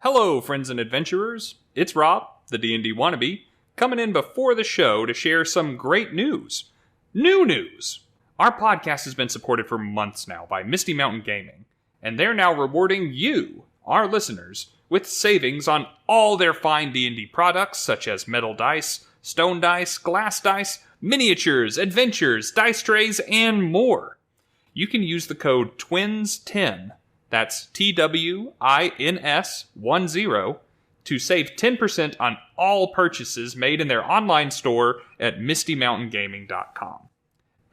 Hello, friends and adventurers. It's Rob, the D&D wannabe, coming in before the show to share some great news. New news! Our podcast has been supported for months now by Misty Mountain Gaming, and they're now rewarding you, our listeners, with savings on all their fine D&D products such as metal dice, stone dice, glass dice, miniatures, adventures, dice trays, and more. You can use the code TWINS10, that's TWINS10, to save 10% on all purchases made in their online store at mistymountaingaming.com.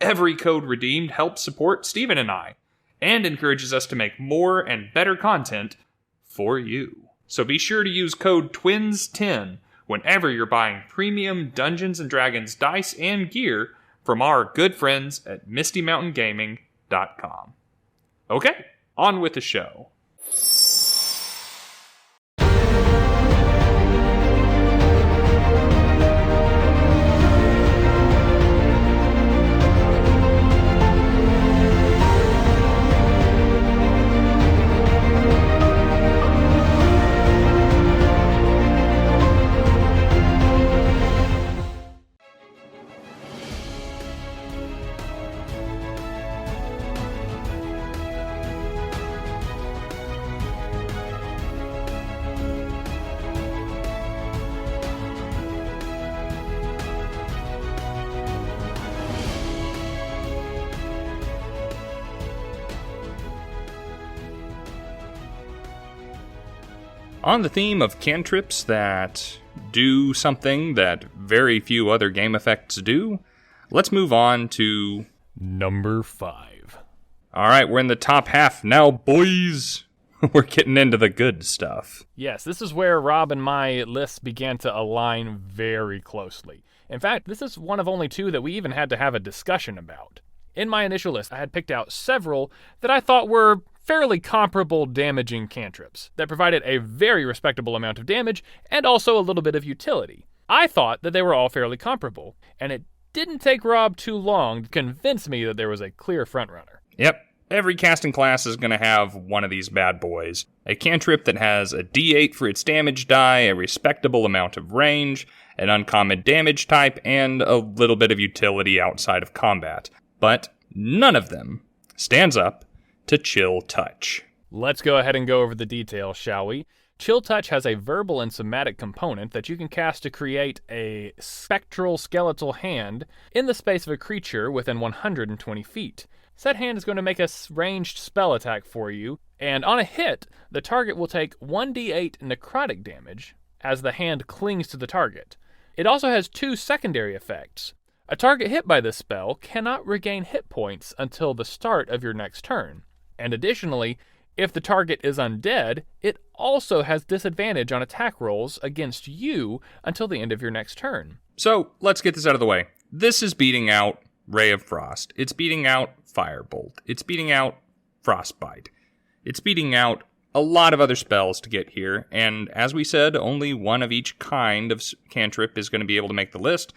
Every code redeemed helps support Steven and I, and encourages us to make more and better content for you. So be sure to use code TWINS10 whenever you're buying premium Dungeons & Dragons dice and gear from our good friends at mistymountaingaming.com. Okay, on with the show. On the theme of cantrips that do something that very few other game effects do, let's move on to number 5. All right, we're in the top half now, boys. We're getting into the good stuff. Yes, this is where Rob and my lists began to align very closely. In fact, this is one of only 2 that we even had to have a discussion about. In my initial list, I had picked out several that I thought were fairly comparable damaging cantrips that provided a very respectable amount of damage and also a little bit of utility. I thought that they were all fairly comparable, and it didn't take Rob too long to convince me that there was a clear frontrunner. Yep, every casting class is going to have one of these bad boys. A cantrip that has a D8 for its damage die, a respectable amount of range, an uncommon damage type, and a little bit of utility outside of combat. But none of them stands up to Chill Touch. Let's go ahead and go over the details, shall we? Chill Touch has a verbal and somatic component that you can cast to create a spectral skeletal hand in the space of a creature within 120 feet. Said hand is going to make a ranged spell attack for you, and on a hit, the target will take 1d8 necrotic damage as the hand clings to the target. It also has 2 secondary effects. A target hit by this spell cannot regain hit points until the start of your next turn. And additionally, if the target is undead, it also has disadvantage on attack rolls against you until the end of your next turn. So, let's get this out of the way. This is beating out Ray of Frost. It's beating out Firebolt. It's beating out Frostbite. It's beating out a lot of other spells to get here, and as we said, only one of each kind of cantrip is going to be able to make the list.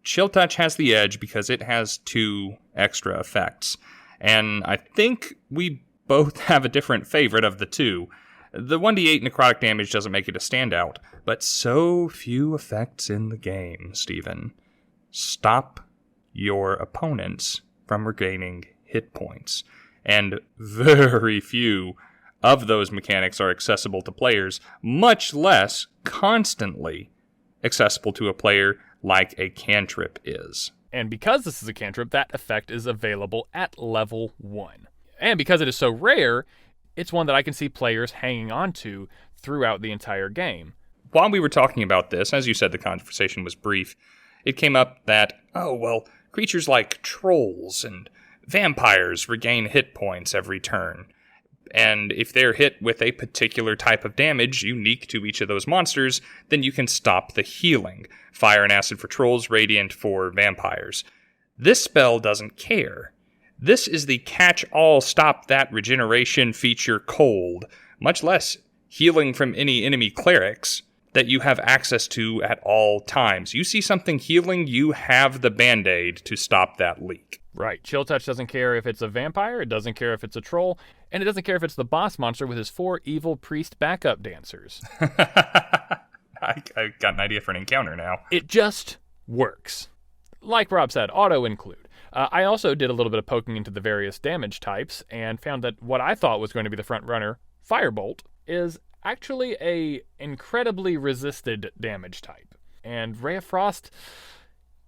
Chill Touch has the edge because it has 2 extra effects. And I think we both have a different favorite of the 2. The 1d8 necrotic damage doesn't make it a standout, but so few effects in the game, Steven. Stop your opponents from regaining hit points. And very few of those mechanics are accessible to players, much less constantly accessible to a player like a cantrip is. And because this is a cantrip, that effect is available at level 1. And because it is so rare, it's one that I can see players hanging on to throughout the entire game. While we were talking about this, as you said, the conversation was brief, it came up that, creatures like trolls and vampires regain hit points every turn. And if they're hit with a particular type of damage unique to each of those monsters, then you can stop the healing. Fire and acid for trolls, radiant for vampires. This spell doesn't care. This is the catch-all stop that regeneration feature cold, much less healing from any enemy clerics. that you have access to at all times. You see something healing, you have the Band-Aid to stop that leak. Right. Chill Touch doesn't care if it's a vampire, it doesn't care if it's a troll, and it doesn't care if it's the boss monster with his 4 evil priest backup dancers. I got an idea for an encounter now. It just works. Like Rob said, auto-include. I also did a little bit of poking into the various damage types and found that what I thought was going to be the front runner, Firebolt, is actually a incredibly resisted damage type. And Ray of Frost,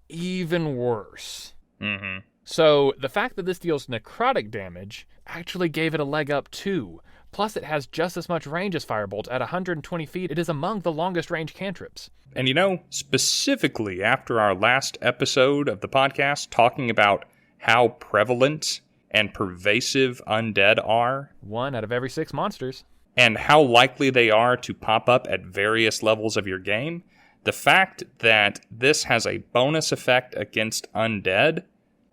even worse. Mm-hmm. So the fact that this deals necrotic damage actually gave it a leg up too. Plus it has just as much range as Firebolt. At 120 feet, it is among the longest range cantrips. And specifically after our last episode of the podcast talking about how prevalent and pervasive undead are. 1 out of every 6 monsters. And how likely they are to pop up at various levels of your game. The fact that this has a bonus effect against undead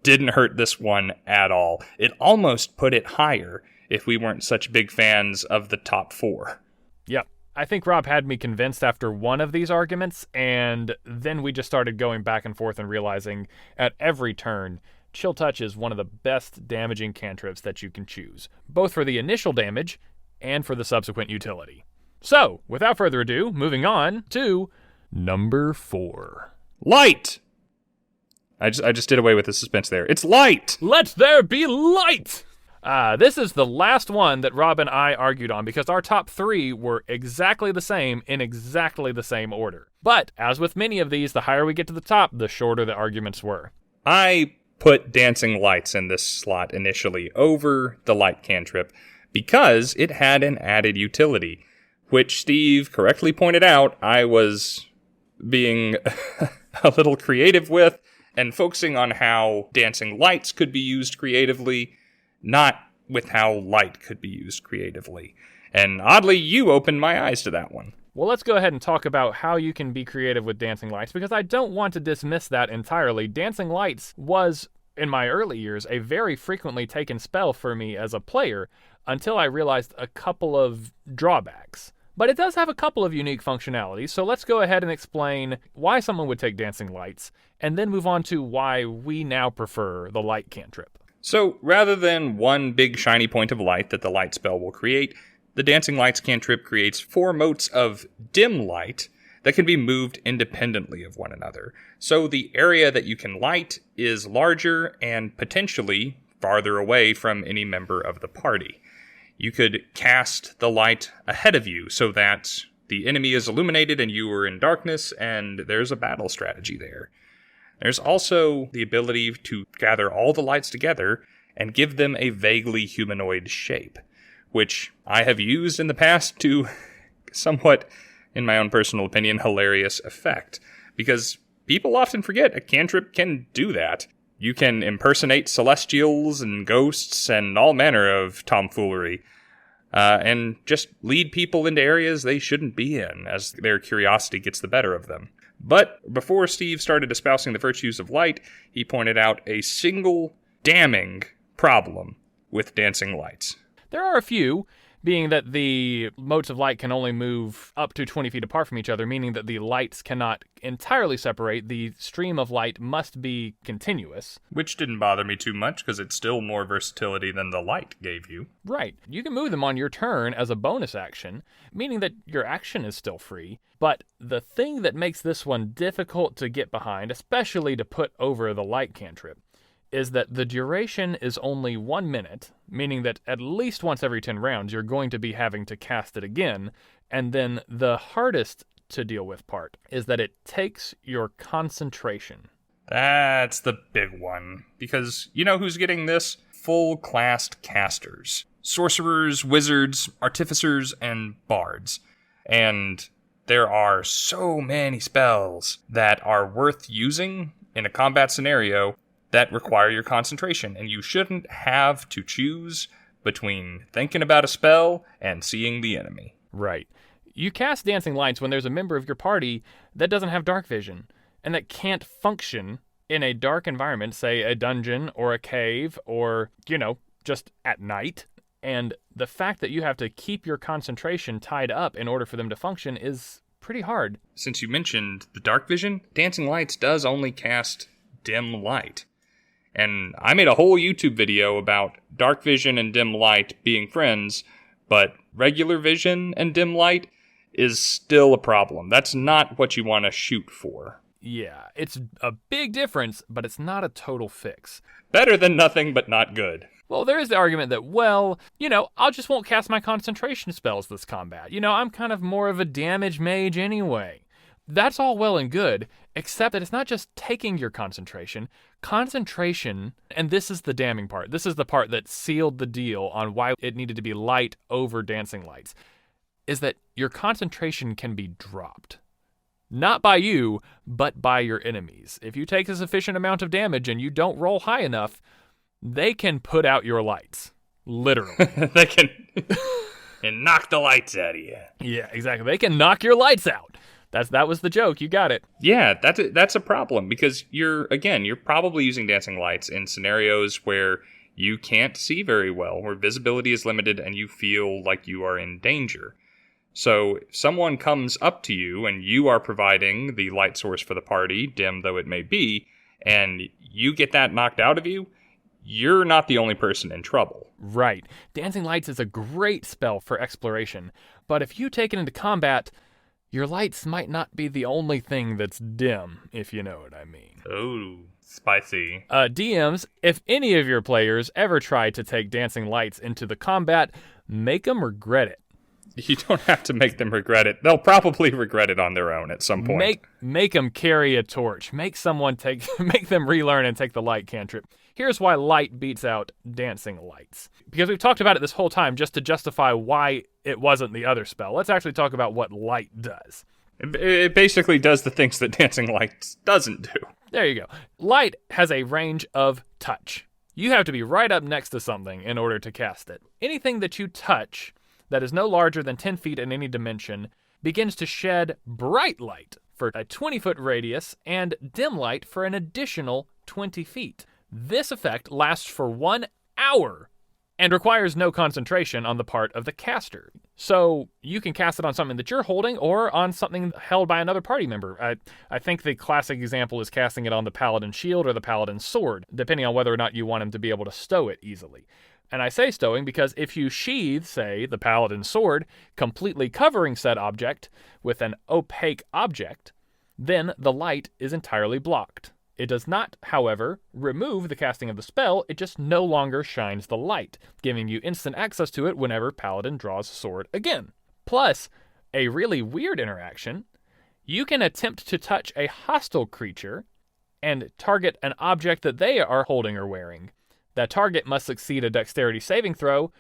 didn't hurt this one at all. It almost put it higher if we weren't such big fans of the top 4. Yep. I think Rob had me convinced after one of these arguments, and then we just started going back and forth and realizing at every turn, Chill Touch is one of the best damaging cantrips that you can choose, both for the initial damage and for the subsequent utility. So, without further ado, moving on to number 4. Light! I just did away with the suspense there. It's light! Let there be light! This is the last one that Rob and I argued on because our top 3 were exactly the same in exactly the same order. But, as with many of these, the higher we get to the top, the shorter the arguments were. I put Dancing Lights in this slot initially over the Light cantrip because it had an added utility, which Steve correctly pointed out I was being a little creative with and focusing on how Dancing Lights could be used creatively, not with how light could be used creatively. And oddly, you opened my eyes to that one. Well, let's go ahead and talk about how you can be creative with Dancing Lights, because I don't want to dismiss that entirely. Dancing Lights was, in my early years, a very frequently taken spell for me as a player, until I realized a couple of drawbacks. But it does have a couple of unique functionalities, so let's go ahead and explain why someone would take Dancing Lights, and then move on to why we now prefer the Light cantrip. So, rather than one big shiny point of light that the light spell will create, the Dancing Lights cantrip creates 4 motes of dim light that can be moved independently of one another. So the area that you can light is larger and potentially farther away from any member of the party. You could cast the light ahead of you so that the enemy is illuminated and you are in darkness, and there's a battle strategy there. There's also the ability to gather all the lights together and give them a vaguely humanoid shape, which I have used in the past to somewhat, in my own personal opinion, hilarious effect, because people often forget a cantrip can do that. You can impersonate celestials and ghosts and all manner of tomfoolery, and just lead people into areas they shouldn't be in as their curiosity gets the better of them. But before Steve started espousing the virtues of light, he pointed out a single damning problem with Dancing Lights. There are a few, being that the motes of light can only move up to 20 feet apart from each other, meaning that the lights cannot entirely separate. The stream of light must be continuous. Which didn't bother me too much, because it's still more versatility than the light gave you. Right. You can move them on your turn as a bonus action, meaning that your action is still free. But the thing that makes this one difficult to get behind, especially to put over the light cantrip, is that the duration is only 1 minute, meaning that at least once every 10 rounds you're going to be having to cast it again, and then the hardest to deal with part is that it takes your concentration. That's the big one, because you know who's getting this? Full-classed casters. Sorcerers, wizards, artificers, and bards. And there are so many spells that are worth using in a combat scenario that require your concentration, and you shouldn't have to choose between thinking about a spell and seeing the enemy. Right. You cast Dancing Lights when there's a member of your party that doesn't have dark vision, and that can't function in a dark environment, say a dungeon or a cave or, just at night. And the fact that you have to keep your concentration tied up in order for them to function is pretty hard. Since you mentioned the dark vision, Dancing Lights does only cast dim light. And I made a whole YouTube video about dark vision and dim light being friends, but regular vision and dim light is still a problem. That's not what you want to shoot for. Yeah, it's a big difference, but it's not a total fix. Better than nothing, but not good. Well, there is the argument that, well, I just won't cast my concentration spells this combat. I'm kind of more of a damage mage anyway. That's all well and good, except that it's not just taking your concentration. Concentration, and this is the damning part. This is the part that sealed the deal on why it needed to be light over dancing lights, is that your concentration can be dropped. Not by you, but by your enemies. If you take a sufficient amount of damage and you don't roll high enough, they can put out your lights. Literally. They can and knock the lights out of you. Yeah, exactly. They can knock your lights out. That was the joke. You got it. Yeah, that's a problem because you're probably using dancing lights in scenarios where you can't see very well, where visibility is limited and you feel like you are in danger. So if someone comes up to you and you are providing the light source for the party, dim though it may be, and you get that knocked out of you, you're not the only person in trouble. Right. Dancing Lights is a great spell for exploration, but if you take it into combat, your lights might not be the only thing that's dim, if you know what I mean. Oh, spicy. DMs, if any of your players ever try to take Dancing Lights into the combat, make them regret it. You don't have to make them regret it. They'll probably regret it on their own at some point. Make them carry a torch. Make them relearn and take the light cantrip. Here's why light beats out dancing lights. Because we've talked about it this whole time just to justify why it wasn't the other spell. Let's actually talk about what light does. It basically does the things that dancing lights doesn't do. There you go. Light has a range of touch. You have to be right up next to something in order to cast it. Anything that you touch that is no larger than 10 feet in any dimension begins to shed bright light for a 20-foot radius and dim light for an additional 20 feet. This effect lasts for 1 hour and requires no concentration on the part of the caster. So you can cast it on something that you're holding or on something held by another party member. I think the classic example is casting it on the paladin's shield or the paladin's sword, depending on whether or not you want him to be able to stow it easily. And I say stowing because if you sheathe, say, the paladin's sword, completely covering said object with an opaque object, then the light is entirely blocked. It does not, however, remove the casting of the spell, it just no longer shines the light, giving you instant access to it whenever Paladin draws sword again. Plus, a really weird interaction, you can attempt to touch a hostile creature and target an object that they are holding or wearing. That target must succeed a dexterity saving throw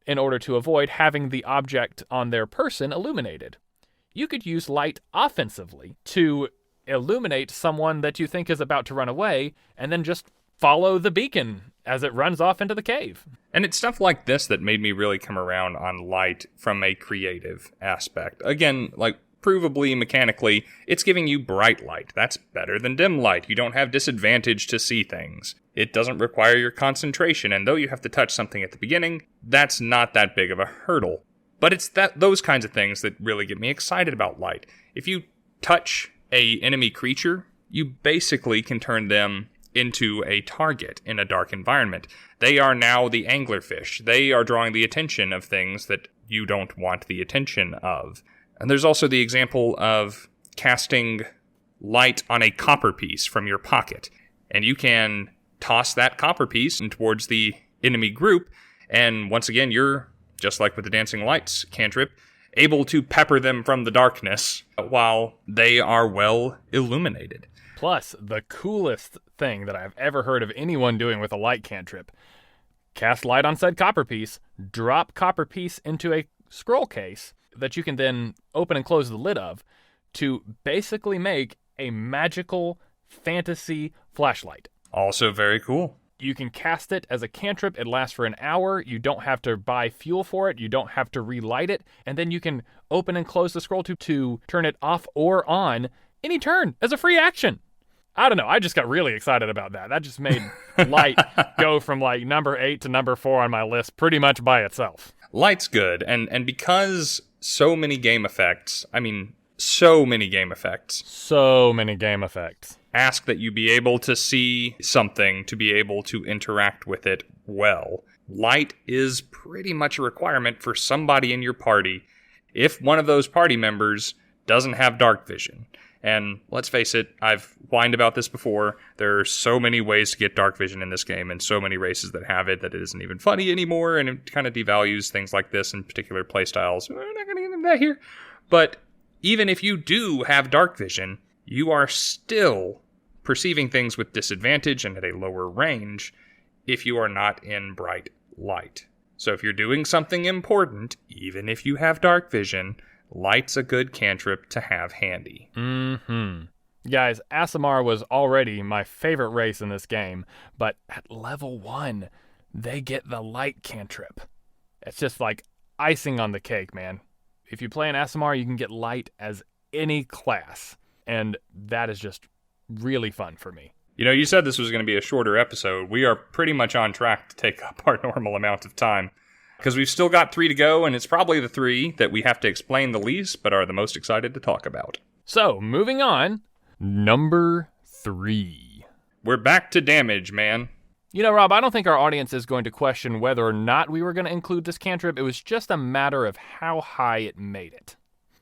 in order to avoid having the object on their person illuminated. You could use light offensively to illuminate someone that you think is about to run away, and then just follow the beacon as it runs off into the cave. And it's stuff like this that made me really come around on light from a creative aspect. Again, like, provably, mechanically, it's giving you bright light. That's better than dim light. You don't have disadvantage to see things. It doesn't require your concentration, and though you have to touch something at the beginning, that's not that big of a hurdle. But it's those kinds of things that really get me excited about light. If you touch a enemy creature, you basically can turn them into a target in a dark environment. They are now the anglerfish. They are drawing the attention of things that you don't want the attention of. And there's also the example of casting light on a copper piece from your pocket. And you can toss that copper piece towards the enemy group, and once again, you're, just like with the Dancing Lights cantrip, able to pepper them from the darkness while they are well illuminated. Plus, the coolest thing that I've ever heard of anyone doing with a light cantrip: cast light on said copper piece, drop copper piece into a scroll case that you can then open and close the lid of to basically make a magical fantasy flashlight. Also very cool. You can cast it as a cantrip. It lasts for an hour. You don't have to buy fuel for it. You don't have to relight it. And then you can open and close the scroll to turn it off or on any turn as a free action. I don't know. I just got really excited about that. That just made light go from like number 8 to number 4 on my list pretty much by itself. Light's good. And because so many game effects, so many game effects. So many game effects. Ask that you be able to see something to be able to interact with it well. Light is pretty much a requirement for somebody in your party if one of those party members doesn't have dark vision. And let's face it, I've whined about this before. There are so many ways to get dark vision in this game and so many races that have it that it isn't even funny anymore, and it kind of devalues things like this in particular playstyles. We're not going to get into that here. But even if you do have dark vision, you are still perceiving things with disadvantage and at a lower range if you are not in bright light. So if you're doing something important, even if you have dark vision, light's a good cantrip to have handy. Guys, Aasimar was already my favorite race in this game, but at level 1, they get the light cantrip. It's just like icing on the cake, man. If you play an Aasimar, you can get light as any class, and that is just really fun for me. You know, you said this was going to be a shorter episode. We are pretty much on track to take up our normal amount of time, because we've still got 3 to go, and it's probably the 3 that we have to explain the least, but are the most excited to talk about. So, moving on, number 3. We're back to damage, man. You know, Rob, I don't think our audience is going to question whether or not we were going to include this cantrip. It was just a matter of how high it made it.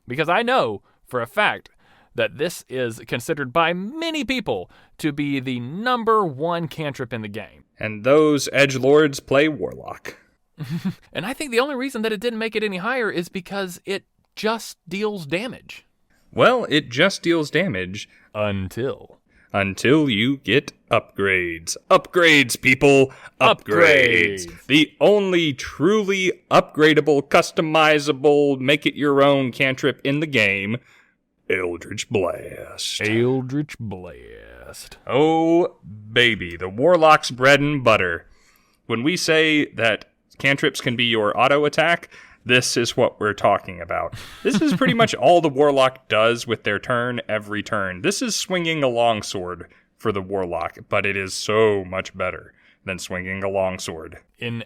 Because I know, for a fact, that this is considered by many people to be the number 1 cantrip in the game. And those edgelords play Warlock. And I think the only reason that it didn't make it any higher is because it just deals damage. Well, it just deals damage. Until you get upgrades. Upgrades, people! Upgrades! The only truly upgradable, customizable, make-it-your-own cantrip in the game, Eldritch Blast. Eldritch Blast. Oh, baby, the Warlock's bread and butter. When we say that cantrips can be your auto attack, this is what we're talking about. This is pretty much all the Warlock does with their turn every turn. This is swinging a longsword for the Warlock, but it is so much better than swinging a longsword. In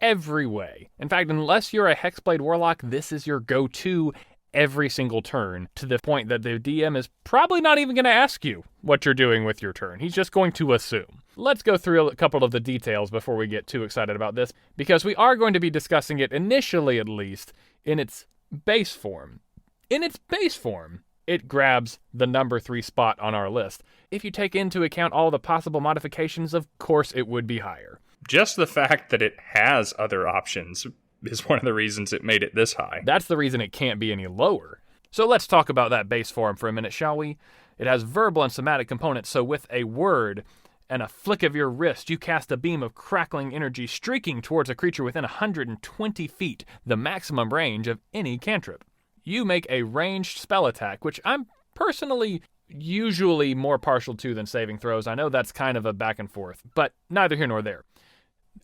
every way. In fact, unless you're a Hexblade Warlock, this is your go-to every single turn, to the point that the DM is probably not even going to ask you what you're doing with your turn. He's just going to assume. Let's go through a couple of the details before we get too excited about this, because we are going to be discussing it, initially at least, in its base form. In its base form, it grabs the number 3 spot on our list. If you take into account all the possible modifications, of course it would be higher. Just the fact that it has other options is one of the reasons it made it this high. That's the reason it can't be any lower. So let's talk about that base form for a minute, shall we? It has verbal and somatic components, so with a word and a flick of your wrist, you cast a beam of crackling energy streaking towards a creature within 120 feet, the maximum range of any cantrip. You make a ranged spell attack, which I'm personally usually more partial to than saving throws. I know that's kind of a back and forth, but neither here nor there.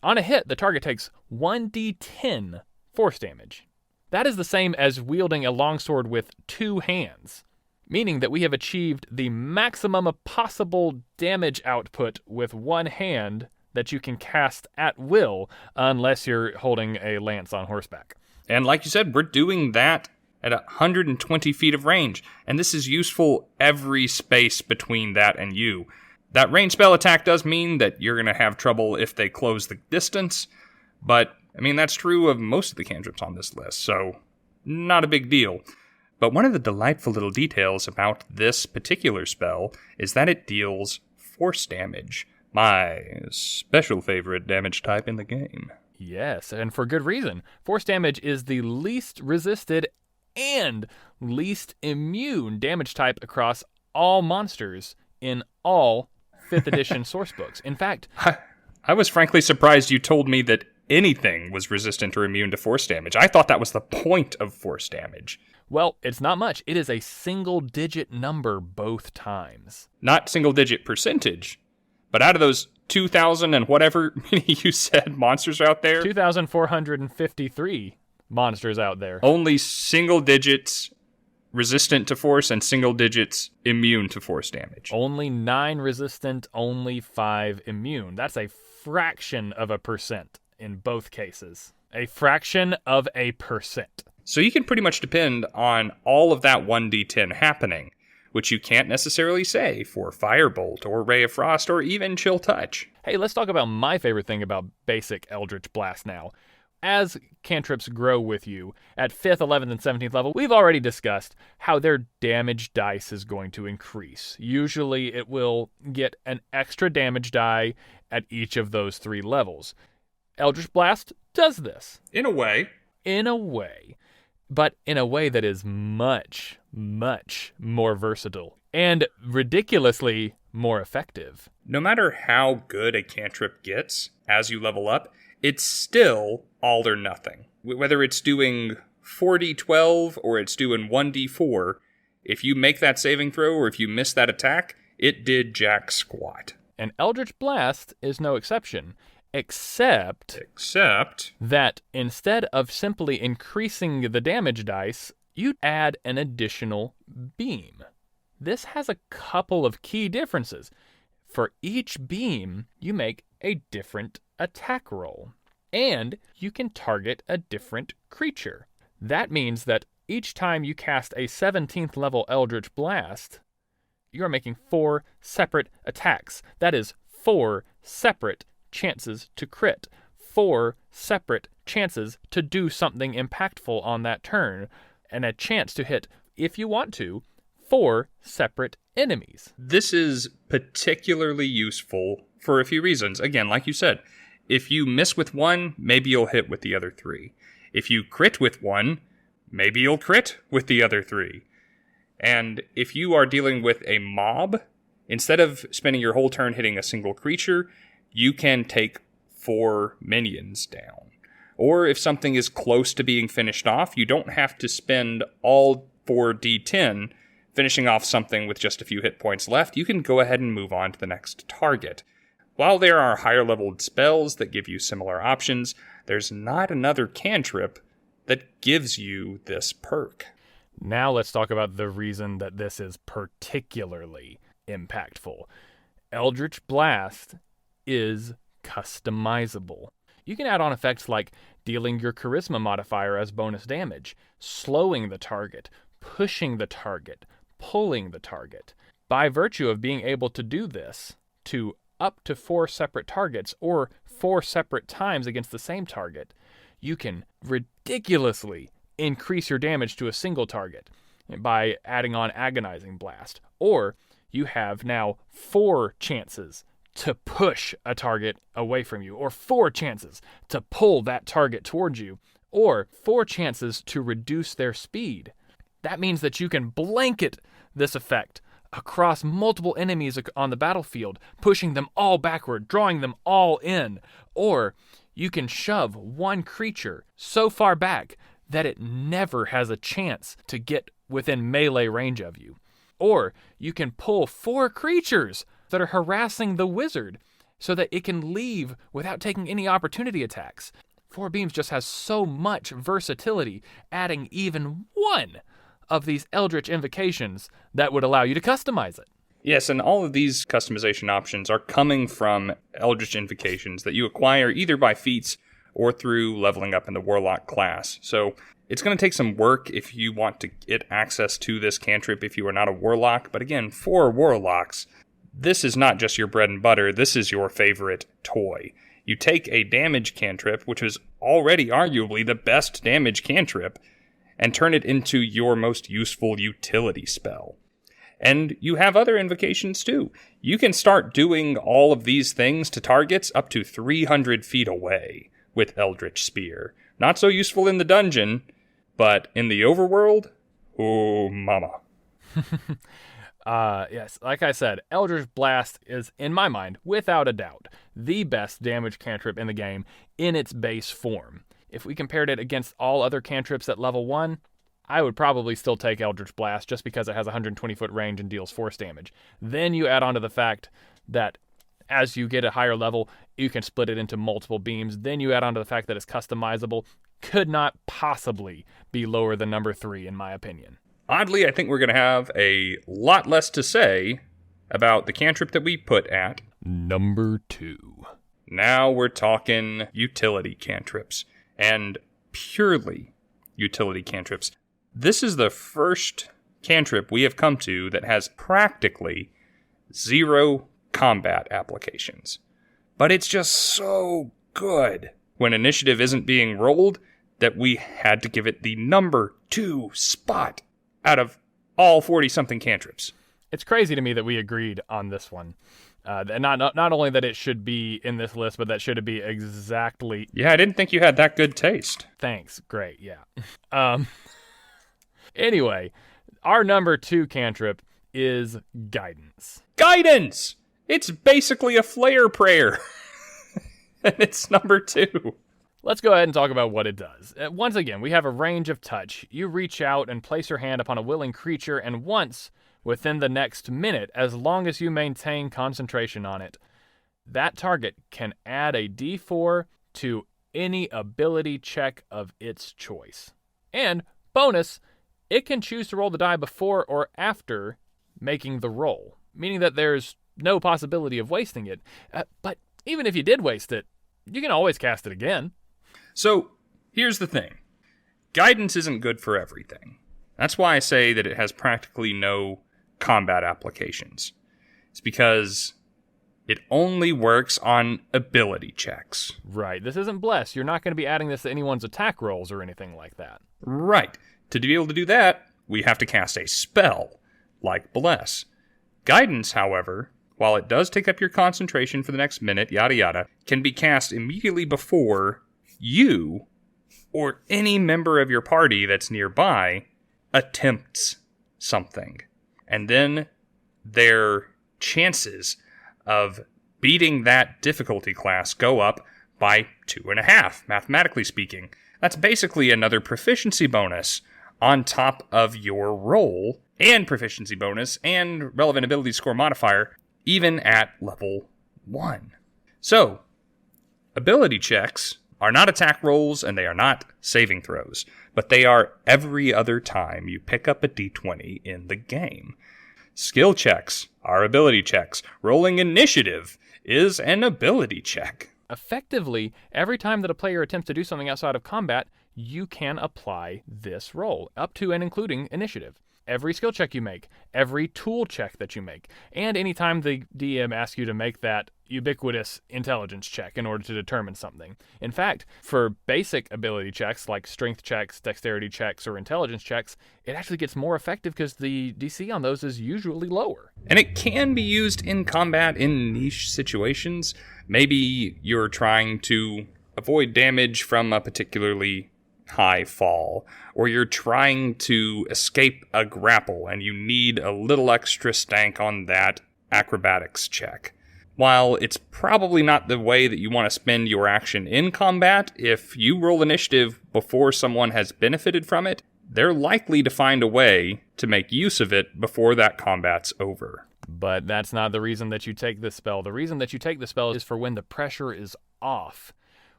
On a hit, the target takes 1d10 force damage. That is the same as wielding a longsword with 2 hands, meaning that we have achieved the maximum of possible damage output with 1 hand that you can cast at will, unless you're holding a lance on horseback. And like you said, we're doing that at 120 feet of range, and this is useful every space between that and you. That ranged spell attack does mean that you're going to have trouble if they close the distance, but, I mean, that's true of most of the cantrips on this list, so not a big deal. But one of the delightful little details about this particular spell is that it deals force damage, my special favorite damage type in the game. Yes, and for good reason. Force damage is the least resisted and least immune damage type across all monsters in all 5th edition source books. In fact, I was frankly surprised you told me that anything was resistant or immune to force damage. I thought that was the point of force damage. Well, it's not much. It is a single-digit number both times. Not single-digit percentage, but out of those 2,000 and whatever many you said monsters out there, 2,453 monsters out there. Only single digits resistant to force and single digits immune to force damage. Only 9 resistant, only 5 immune. That's a fraction of a percent in both cases. A fraction of a percent. So you can pretty much depend on all of that 1d10 happening, which you can't necessarily say for Firebolt or Ray of Frost or even Chill Touch. Hey, let's talk about my favorite thing about basic Eldritch Blast now. As cantrips grow with you, at 5th, 11th, and 17th level, we've already discussed how their damage dice is going to increase. Usually it will get an extra damage die at each of those 3 levels. Eldritch Blast does this. In a way. But in a way that is much, much more versatile and ridiculously more effective. No matter how good a cantrip gets as you level up, it's still all or nothing. Whether it's doing 4d12 or it's doing 1d4, if you make that saving throw or if you miss that attack, it did jack squat. And Eldritch Blast is no exception, except that instead of simply increasing the damage dice, you add an additional beam. This has a couple of key differences. For each beam, you make a different attack roll, and you can target a different creature. That means that each time you cast a 17th level Eldritch Blast, you are making 4 separate attacks. That is 4 separate chances to crit, 4 separate chances to do something impactful on that turn, and a chance to hit, if you want to, 4 separate enemies. This is particularly useful for a few reasons. Again, like you said, if you miss with one, maybe you'll hit with the other 3. If you crit with one, maybe you'll crit with the other 3. And if you are dealing with a mob, instead of spending your whole turn hitting a single creature, you can take 4 minions down. Or if something is close to being finished off, you don't have to spend all 4d10 finishing off something with just a few hit points left. You can go ahead and move on to the next target. While there are higher leveled spells that give you similar options, there's not another cantrip that gives you this perk. Now let's talk about the reason that this is particularly impactful. Eldritch Blast is customizable. You can add on effects like dealing your charisma modifier as bonus damage, slowing the target, pushing the target, pulling the target. By virtue of being able to do this to up to 4 separate targets or 4 separate times against the same target, you can ridiculously increase your damage to a single target by adding on Agonizing Blast. Or you have now 4 chances to push a target away from you, or 4 chances to pull that target towards you, or 4 chances to reduce their speed. That means that you can blanket this effect across multiple enemies on the battlefield, pushing them all backward, drawing them all in. Or you can shove one creature so far back that it never has a chance to get within melee range of you. Or you can pull 4 creatures that are harassing the wizard so that it can leave without taking any opportunity attacks. 4 Beams just has so much versatility, adding even one of these Eldritch invocations that would allow you to customize it. Yes, and all of these customization options are coming from Eldritch invocations that you acquire either by feats or through leveling up in the Warlock class. So it's going to take some work if you want to get access to this cantrip if you are not a Warlock. But again, for Warlocks, this is not just your bread and butter, this is your favorite toy. You take a damage cantrip, which is already arguably the best damage cantrip, and turn it into your most useful utility spell. And you have other invocations too. You can start doing all of these things to targets up to 300 feet away with Eldritch Spear. Not so useful in the dungeon, but in the overworld, oh mama. Yes, like I said, Eldritch Blast is, in my mind, without a doubt, the best damage cantrip in the game in its base form. If we compared it against all other cantrips at level 1, I would probably still take Eldritch Blast just because it has 120-foot range and deals force damage. Then you add on to the fact that as you get a higher level, you can split it into multiple beams. Then you add on to the fact that it's customizable. Could not possibly be lower than number 3, in my opinion. Oddly, I think we're going to have a lot less to say about the cantrip that we put at number 2. Now we're talking utility cantrips. And purely utility cantrips. This is the first cantrip we have come to that has practically 0 combat applications. But it's just so good when initiative isn't being rolled that we had to give it the number 2 spot out of all 40-something cantrips. It's crazy to me that we agreed on this one. Not only that it should be in this list, but that should be exactly... Yeah, I didn't think you had that good taste. Thanks. Great, yeah. Anyway, our number 2 cantrip is Guidance. Guidance! It's basically a flare prayer. And it's number 2. Let's go ahead and talk about what it does. Once again, we have a range of touch. You reach out and place your hand upon a willing creature, and once within the next minute, as long as you maintain concentration on it, that target can add a d4 to any ability check of its choice. And, bonus, it can choose to roll the die before or after making the roll, meaning that there's no possibility of wasting it. But even if you did waste it, you can always cast it again. So, here's the thing. Guidance isn't good for everything. That's why I say that it has practically no combat applications. It's because it only works on ability checks. Right. This isn't Bless. You're not going to be adding this to anyone's attack rolls or anything like that. Right. To be able to do that, we have to cast a spell, like Bless. Guidance, however, while it does take up your concentration for the next minute, yada yada, can be cast immediately before you or any member of your party that's nearby attempts something. And then their chances of beating that difficulty class go up by 2.5, mathematically speaking. That's basically another proficiency bonus on top of your roll, and proficiency bonus, and relevant ability score modifier, even at level 1. So, ability checks are not attack rolls, and they are not saving throws, but they are every other time you pick up a d20 in the game. Skill checks are ability checks. Rolling initiative is an ability check. Effectively, every time that a player attempts to do something outside of combat, you can apply this roll, up to and including initiative. Every skill check you make, every tool check that you make, and anytime the DM asks you to make that ubiquitous intelligence check in order to determine something. In fact, for basic ability checks like strength checks, dexterity checks, or intelligence checks, it actually gets more effective because the DC on those is usually lower. And it can be used in combat in niche situations. Maybe you're trying to avoid damage from a particularly high fall, or you're trying to escape a grapple and you need a little extra stank on that acrobatics check. While it's probably not the way that you want to spend your action in combat, if you roll initiative before someone has benefited from it, they're likely to find a way to make use of it before that combat's over. But that's not the reason that you take this spell. The reason that you take the spell is for when the pressure is off,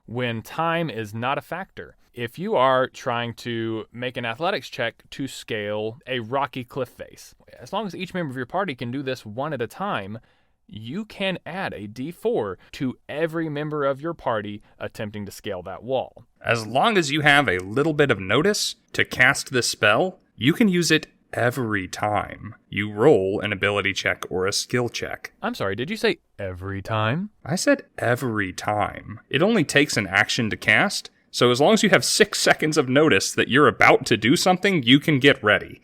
when time is not a factor. If you are trying to make an athletics check to scale a rocky cliff face, as long as each member of your party can do this one at a time, you can add a d4 to every member of your party attempting to scale that wall. As long as you have a little bit of notice to cast this spell, you can use it every time you roll an ability check or a skill check. I'm sorry, did you say every time? I said every time. It only takes an action to cast, so as long as you have 6 seconds of notice that you're about to do something, you can get ready.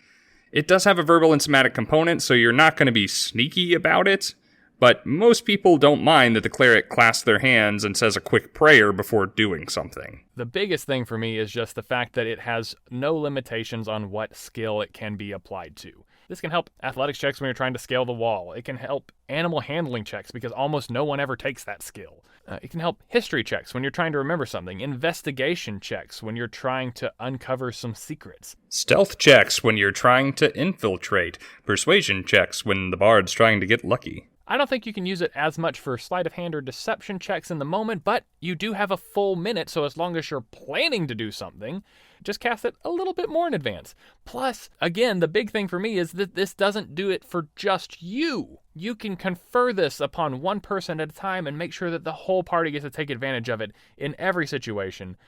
It does have a verbal and somatic component, so you're not going to be sneaky about it, but most people don't mind that the cleric clasps their hands and says a quick prayer before doing something. The biggest thing for me is just the fact that it has no limitations on what skill it can be applied to. This can help athletics checks when you're trying to scale the wall. It can help animal handling checks because almost no one ever takes that skill. It can help history checks when you're trying to remember something. Investigation checks when you're trying to uncover some secrets. Stealth checks when you're trying to infiltrate. Persuasion checks when the bard's trying to get lucky. I don't think you can use it as much for sleight of hand or deception checks in the moment, but you do have a full minute, so as long as you're planning to do something, just cast it a little bit more in advance. Plus, again, the big thing for me is that this doesn't do it for just you. You can confer this upon one person at a time and make sure that the whole party gets to take advantage of it in every situation.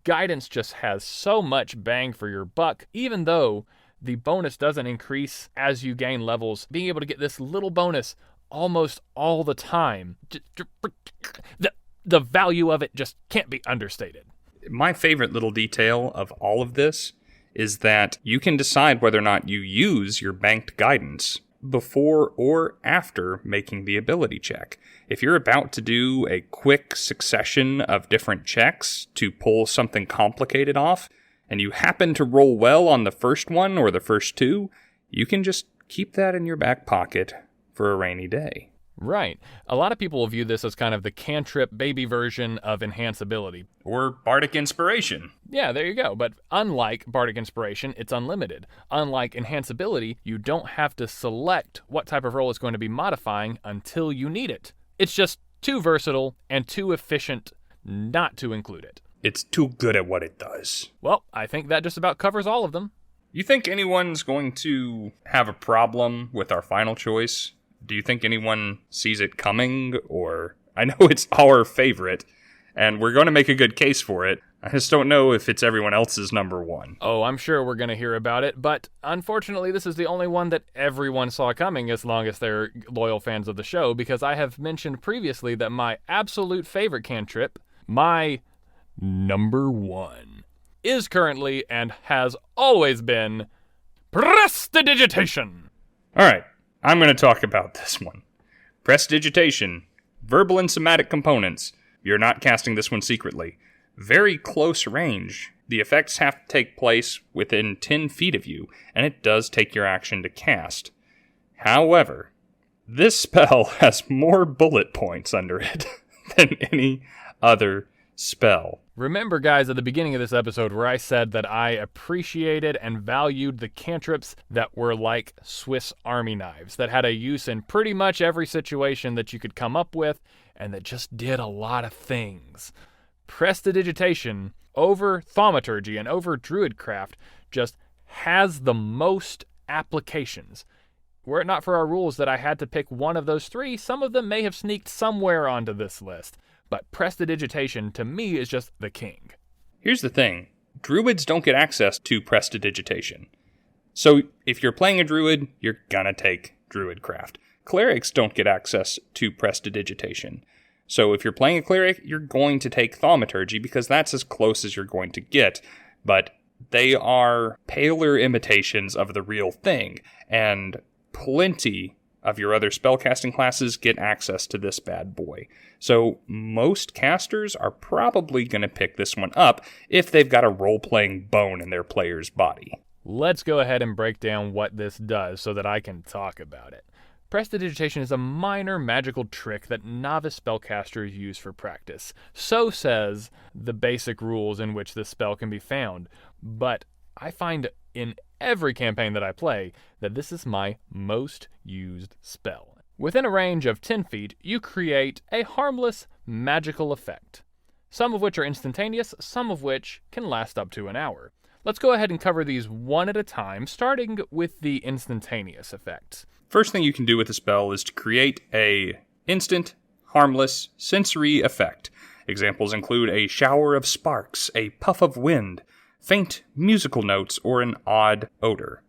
Guidance just has so much bang for your buck, even though the bonus doesn't increase as you gain levels. Being able to get this little bonus almost all the time, the value of it just can't be understated. My favorite little detail of all of this is that you can decide whether or not you use your banked guidance before or after making the ability check. If you're about to do a quick succession of different checks to pull something complicated off, and you happen to roll well on the first one or the first two, you can just keep that in your back pocket for a rainy day. Right. A lot of people will view this as kind of the cantrip baby version of enhance ability. Or Bardic Inspiration. Yeah, there you go. But unlike Bardic Inspiration, it's unlimited. Unlike enhance ability, you don't have to select what type of roll it's going to be modifying until you need it. It's just too versatile and too efficient not to include it. It's too good at what it does. Well, I think that just about covers all of them. You think anyone's going to have a problem with our final choice? Do you think anyone sees it coming? Or I know it's our favorite, and we're going to make a good case for it. I just don't know if it's everyone else's number one. Oh, I'm sure we're going to hear about it, but unfortunately this is the only one that everyone saw coming as long as they're loyal fans of the show, because I have mentioned previously that my absolute favorite cantrip, my number one, is currently and has always been Prestidigitation. All right. I'm going to talk about this one. Prestidigitation. Verbal and somatic components. You're not casting this one secretly. Very close range. The effects have to take place within 10 feet of you, and it does take your action to cast. However, this spell has more bullet points under it than any other spell. Remember, guys, at the beginning of this episode where I said that I appreciated and valued the cantrips that were like Swiss Army knives, that had a use in pretty much every situation that you could come up with, and that just did a lot of things. Prestidigitation over thaumaturgy and over druidcraft just has the most applications. Were it not for our rules that I had to pick one of those three, some of them may have sneaked somewhere onto this list. But Prestidigitation, to me, is just the king. Here's the thing. Druids don't get access to Prestidigitation. So if you're playing a druid, you're gonna take druidcraft. Clerics don't get access to Prestidigitation. So if you're playing a cleric, you're going to take thaumaturgy because that's as close as you're going to get. But they are paler imitations of the real thing, and plenty of your other spellcasting classes get access to this bad boy. So most casters are probably going to pick this one up if they've got a role-playing bone in their player's body. Let's go ahead and break down what this does so that I can talk about it. Prestidigitation is a minor magical trick that novice spellcasters use for practice. So says the basic rules in which this spell can be found. But I find in every campaign that I play that this is my most used spell. Within a range of 10 feet, you create a harmless magical effect. Some of which are instantaneous, some of which can last up to an hour. Let's go ahead and cover these one at a time, starting with the instantaneous effects. First thing you can do with the spell is to create a instant, harmless, sensory effect. Examples include a shower of sparks, a puff of wind, faint musical notes, or an odd odor.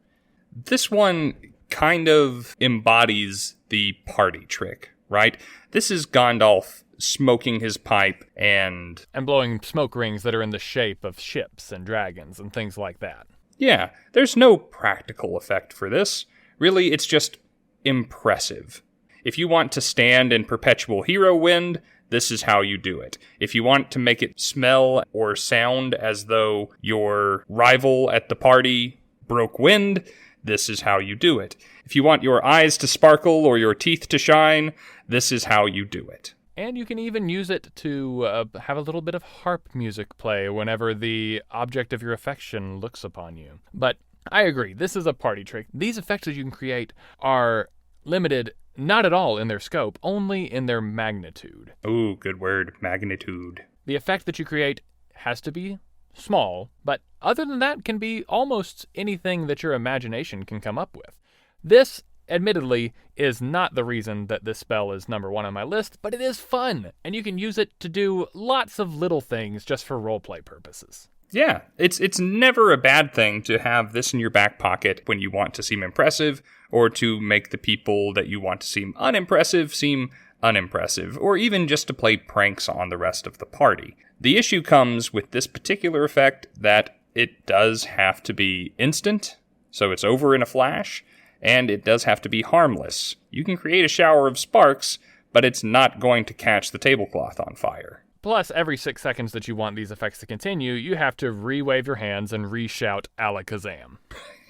This one kind of embodies the party trick, right? This is Gandalf smoking his pipe and blowing smoke rings that are in the shape of ships and dragons and things like that. Yeah, there's no practical effect for this. Really, it's just impressive. If you want to stand in perpetual hero wind, this is how you do it. If you want to make it smell or sound as though your rival at the party broke wind, this is how you do it. If you want your eyes to sparkle or your teeth to shine, this is how you do it. And you can even use it to have a little bit of harp music play whenever the object of your affection looks upon you. But I agree, this is a party trick. These effects that you can create are limited not at all in their scope, only in their magnitude. Ooh, good word, magnitude. The effect that you create has to be small, but other than that can be almost anything that your imagination can come up with. This admittedly, is not the reason that this spell is number 1 on my list, but it is fun, and you can use it to do lots of little things just for roleplay purposes. Yeah, it's never a bad thing to have this in your back pocket when you want to seem impressive, or to make the people that you want to seem unimpressive seem unimpressive, or even just to play pranks on the rest of the party. The issue comes with this particular effect that it does have to be instant, so it's over in a flash, and it does have to be harmless. You can create a shower of sparks, but it's not going to catch the tablecloth on fire. Plus, every 6 seconds that you want these effects to continue, you have to re-wave your hands and re-shout Alakazam.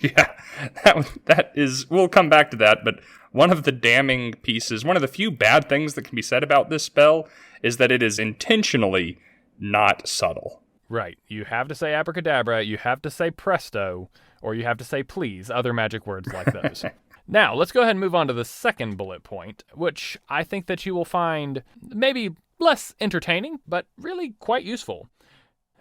Yeah, that is, we'll come back to that, but one of the damning pieces, one of the few bad things that can be said about this spell is that it is intentionally not subtle. Right. You have to say abracadabra, you have to say presto, or you have to say please, other magic words like those. Now, let's go ahead and move on to the second bullet point, which I think that you will find maybe less entertaining, but really quite useful.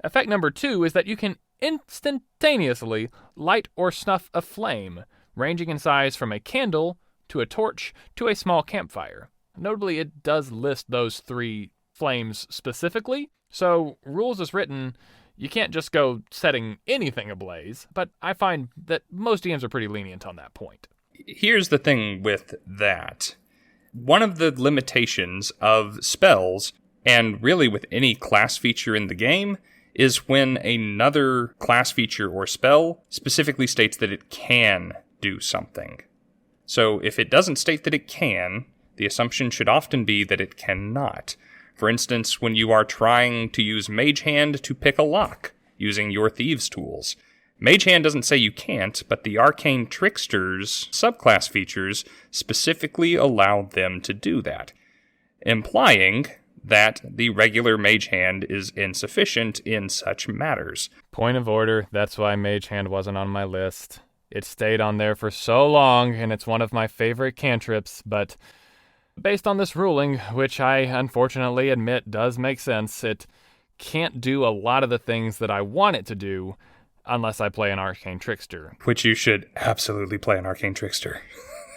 Effect number 2 is that you can instantaneously light or snuff a flame, ranging in size from a candle to a torch to a small campfire. Notably, it does list those 3 flames specifically, so rules as written, you can't just go setting anything ablaze, but I find that most DMs are pretty lenient on that point. Here's the thing with that. One of the limitations of spells, and really with any class feature in the game, is when another class feature or spell specifically states that it can do something. So if it doesn't state that it can, the assumption should often be that it cannot. For instance, when you are trying to use Mage Hand to pick a lock using your Thieves' tools. Mage Hand doesn't say you can't, but the Arcane Trickster's subclass features specifically allow them to do that, implying that the regular Mage Hand is insufficient in such matters. Point of order, that's why Mage Hand wasn't on my list. It stayed on there for so long, and it's one of my favorite cantrips, but based on this ruling, which I unfortunately admit does make sense, it can't do a lot of the things that I want it to do unless I play an Arcane Trickster. Which you should absolutely play an Arcane Trickster.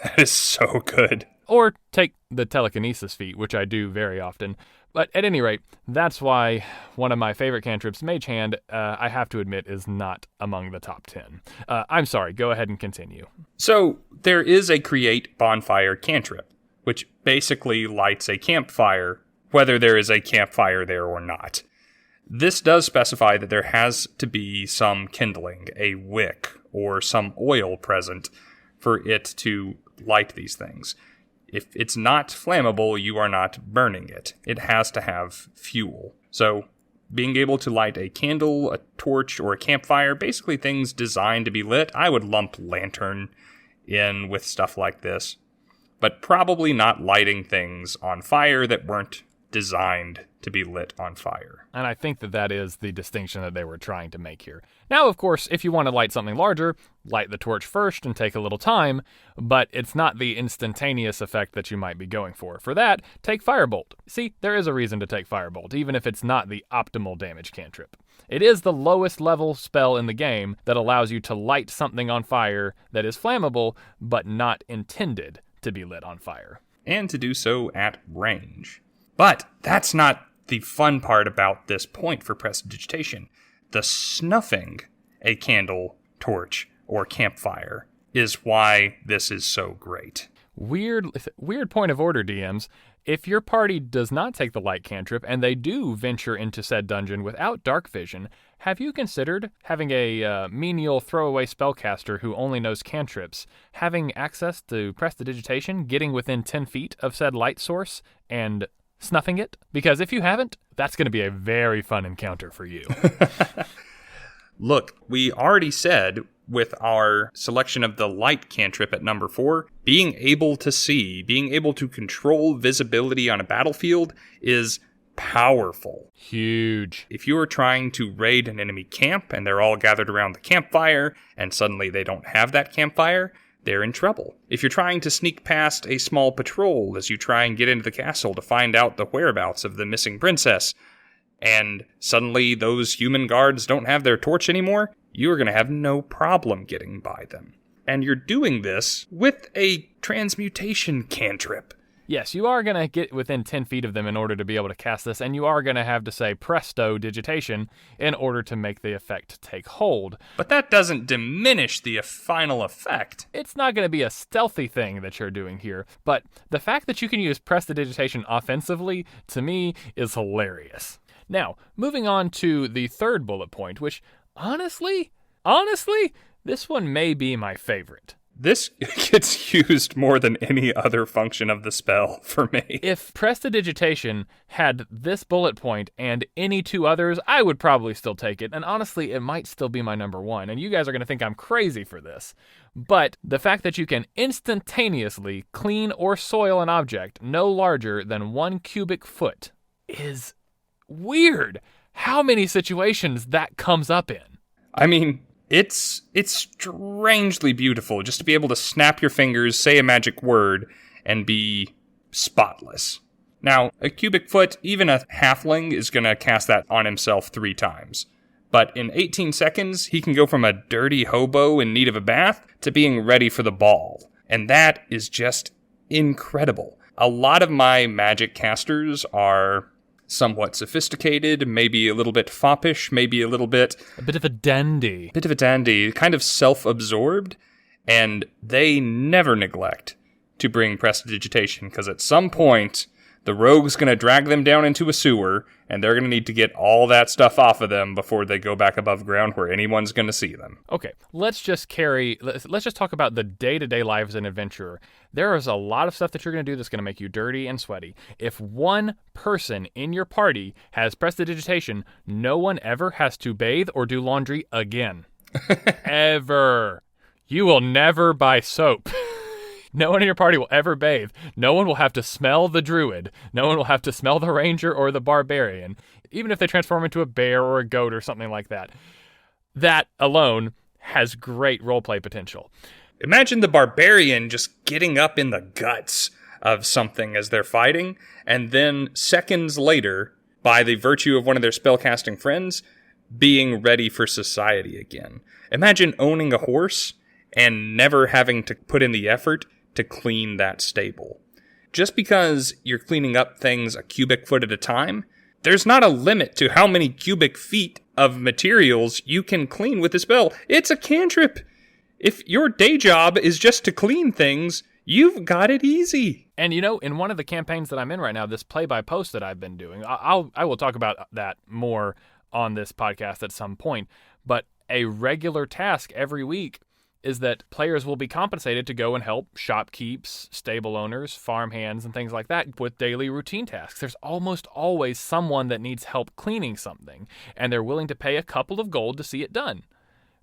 That is so good. Or take the telekinesis feat, which I do very often. But at any rate, that's why one of my favorite cantrips, Mage Hand, I have to admit, is not among the top 10. I'm sorry, go ahead and continue. So, there is a Create Bonfire cantrip, which basically lights a campfire, whether there is a campfire there or not. This does specify that there has to be some kindling, a wick, or some oil present for it to light these things. If it's not flammable, you are not burning it. It has to have fuel. So, being able to light a candle, a torch, or a campfire, basically things designed to be lit, I would lump lantern in with stuff like this. But probably not lighting things on fire that weren't designed to be lit on fire. And I think that is the distinction that they were trying to make here. Now, of course, if you want to light something larger, light the torch first and take a little time, but it's not the instantaneous effect that you might be going for. For that, take Firebolt. See, there is a reason to take Firebolt, even if it's not the optimal damage cantrip. It is the lowest level spell in the game that allows you to light something on fire that is flammable, but not intended to be lit on fire. And to do so at range. But that's not the fun part about this point for prestidigitation. The snuffing a candle, torch, or campfire is why this is so great. Weird point of order, DMs. If your party does not take the light cantrip and they do venture into said dungeon without dark vision, have you considered having a menial throwaway spellcaster who only knows cantrips, having access to prestidigitation, getting within 10 feet of said light source, and snuffing it? Because if you haven't, that's going to be a very fun encounter for you. Look, we already said with our selection of the light cantrip at number 4, being able to see, being able to control visibility on a battlefield is powerful. Huge. If you are trying to raid an enemy camp and they're all gathered around the campfire and suddenly they don't have that campfire, they're in trouble. If you're trying to sneak past a small patrol as you try and get into the castle to find out the whereabouts of the missing princess, and suddenly those human guards don't have their torch anymore, you are going to have no problem getting by them. And you're doing this with a transmutation cantrip. Yes, you are going to get within 10 feet of them in order to be able to cast this, and you are going to have to say presto digitation in order to make the effect take hold. But that doesn't diminish the final effect. It's not going to be a stealthy thing that you're doing here, but the fact that you can use prestidigitation offensively, to me, is hilarious. Now, moving on to the third bullet point, which, honestly, this one may be my favorite. This gets used more than any other function of the spell for me. If prestidigitation had this bullet point and any two others, I would probably still take it. And honestly, it might still be my number one. And you guys are going to think I'm crazy for this. But the fact that you can instantaneously clean or soil an object no larger than 1 cubic foot is weird. How many situations that comes up in? I mean, It's strangely beautiful just to be able to snap your fingers, say a magic word, and be spotless. Now, a cubic foot, even a halfling is going to cast that on himself 3 times. But in 18 seconds, he can go from a dirty hobo in need of a bath to being ready for the ball. And that is just incredible. A lot of my magic casters are somewhat sophisticated, maybe a little bit foppish, maybe a bit of a dandy. Kind of self-absorbed, and they never neglect to bring prestidigitation, because at some point, the rogue's going to drag them down into a sewer, and they're going to need to get all that stuff off of them before they go back above ground where anyone's going to see them. Okay, let's just talk about the day-to-day life as an adventurer. There is a lot of stuff that you're going to do that's going to make you dirty and sweaty. If one person in your party has prestidigitation, no one ever has to bathe or do laundry again. Ever. You will never buy soap. No one in your party will ever bathe. No one will have to smell the druid. No one will have to smell the ranger or the barbarian, even if they transform into a bear or a goat or something like that. That alone has great roleplay potential. Imagine the barbarian just getting up in the guts of something as they're fighting, and then seconds later, by the virtue of one of their spellcasting friends, being ready for society again. Imagine owning a horse and never having to put in the effort to clean that stable. Just because you're cleaning up things a cubic foot at a time, there's not a limit to how many cubic feet of materials you can clean with a spell. It's a cantrip. If your day job is just to clean things, you've got it easy. And in one of the campaigns that I'm in right now, this play-by-post that I've been doing, I will talk about that more on this podcast at some point, but a regular task every week is that players will be compensated to go and help shopkeeps, stable owners, farm hands, and things like that with daily routine tasks. There's almost always someone that needs help cleaning something, and they're willing to pay a couple of gold to see it done.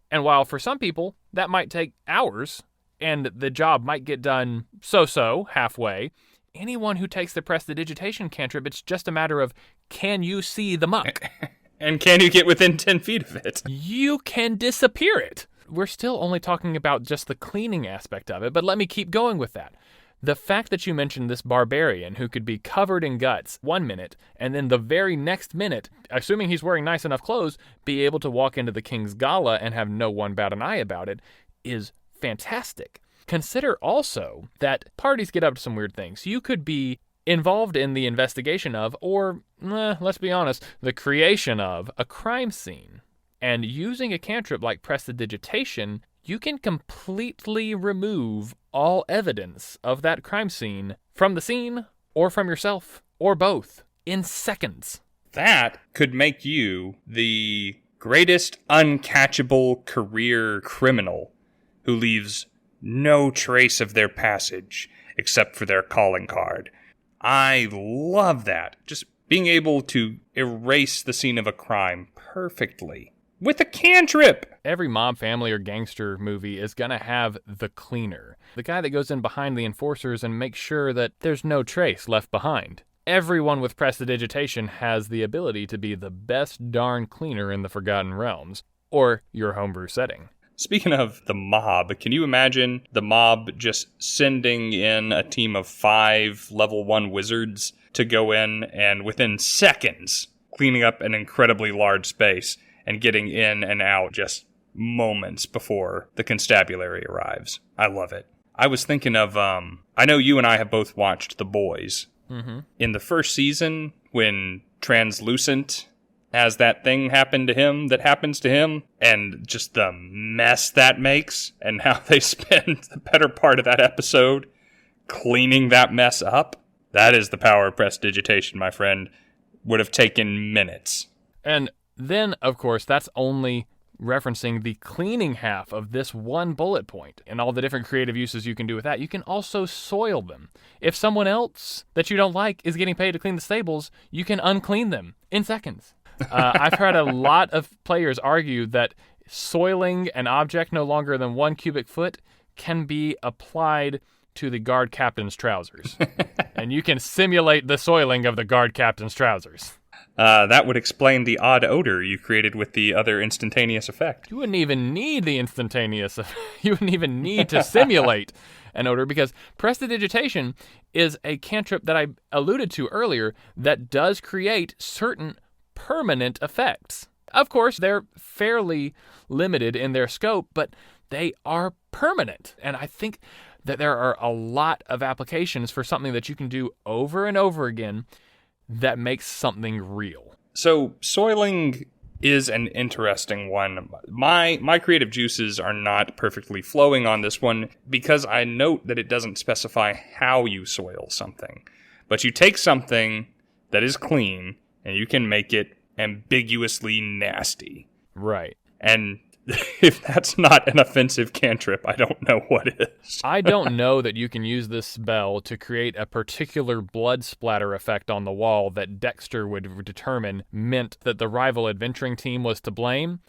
And while for some people that might take hours, and the job might get done so-so, halfway, anyone who takes the prestidigitation cantrip, it's just a matter of, can you see the muck? And can you get within 10 feet of it? You can disappear it. We're still only talking about just the cleaning aspect of it, but let me keep going with that. The fact that you mentioned this barbarian who could be covered in guts 1 minute, and then the very next minute, assuming he's wearing nice enough clothes, be able to walk into the king's gala and have no one bat an eye about it, is fantastic. Consider also that parties get up to some weird things. You could be involved in the investigation of, or, let's be honest, the creation of a crime scene. And using a cantrip like prestidigitation, you can completely remove all evidence of that crime scene from the scene, or from yourself, or both, in seconds. That could make you the greatest uncatchable career criminal who leaves no trace of their passage except for their calling card. I love that. Just being able to erase the scene of a crime perfectly. With a cantrip! Every mob, family, or gangster movie is going to have the cleaner. The guy that goes in behind the enforcers and makes sure that there's no trace left behind. Everyone with prestidigitation has the ability to be the best darn cleaner in the Forgotten Realms, or your homebrew setting. Speaking of the mob, can you imagine the mob just sending in a team of 5 level 1 wizards to go in and within seconds cleaning up an incredibly large space and getting in and out just moments before the constabulary arrives. I love it. I was thinking of, I know you and I have both watched The Boys. Mm-hmm. In the first season, when Translucent has that thing happen to him that happens to him, and just the mess that makes, and how they spend the better part of that episode cleaning that mess up, that is the power of prestidigitation, my friend. Would have taken minutes. And then, of course, that's only referencing the cleaning half of this one bullet point and all the different creative uses you can do with that. You can also soil them. If someone else that you don't like is getting paid to clean the stables, you can unclean them in seconds. I've heard a lot of players argue that soiling an object no longer than 1 cubic foot can be applied to the guard captain's trousers. And you can simulate the soiling of the guard captain's trousers. That would explain the odd odor you created with the other instantaneous effect. You wouldn't even need the instantaneous effect. You wouldn't even need to simulate an odor, because prestidigitation is a cantrip that I alluded to earlier that does create certain permanent effects. Of course, they're fairly limited in their scope, but they are permanent. And I think that there are a lot of applications for something that you can do over and over again that makes something real. So soiling is an interesting one. My creative juices are not perfectly flowing on this one because I note that it doesn't specify how you soil something. But you take something that is clean and you can make it ambiguously nasty. Right. And if that's not an offensive cantrip, I don't know what is. I don't know that you can use this spell to create a particular blood splatter effect on the wall that Dexter would determine meant that the rival adventuring team was to blame,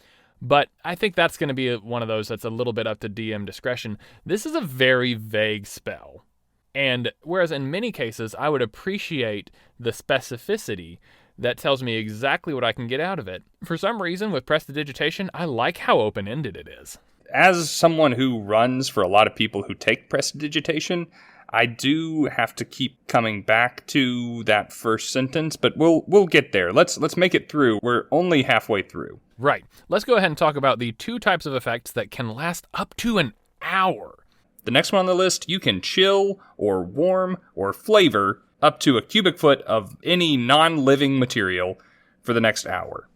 but I think that's going to be one of those that's a little bit up to DM discretion. This is a very vague spell, and whereas in many cases I would appreciate the specificity that tells me exactly what I can get out of it, for some reason with prestidigitation, I like how open-ended it is. As someone who runs for a lot of people who take prestidigitation, I do have to keep coming back to that first sentence, but we'll get there. Let's make it through. We're only halfway through. Right. Let's go ahead and talk about the 2 types of effects that can last up to an hour. The next one on the list, you can chill or warm or flavor up to a cubic foot of any non-living material for the next hour.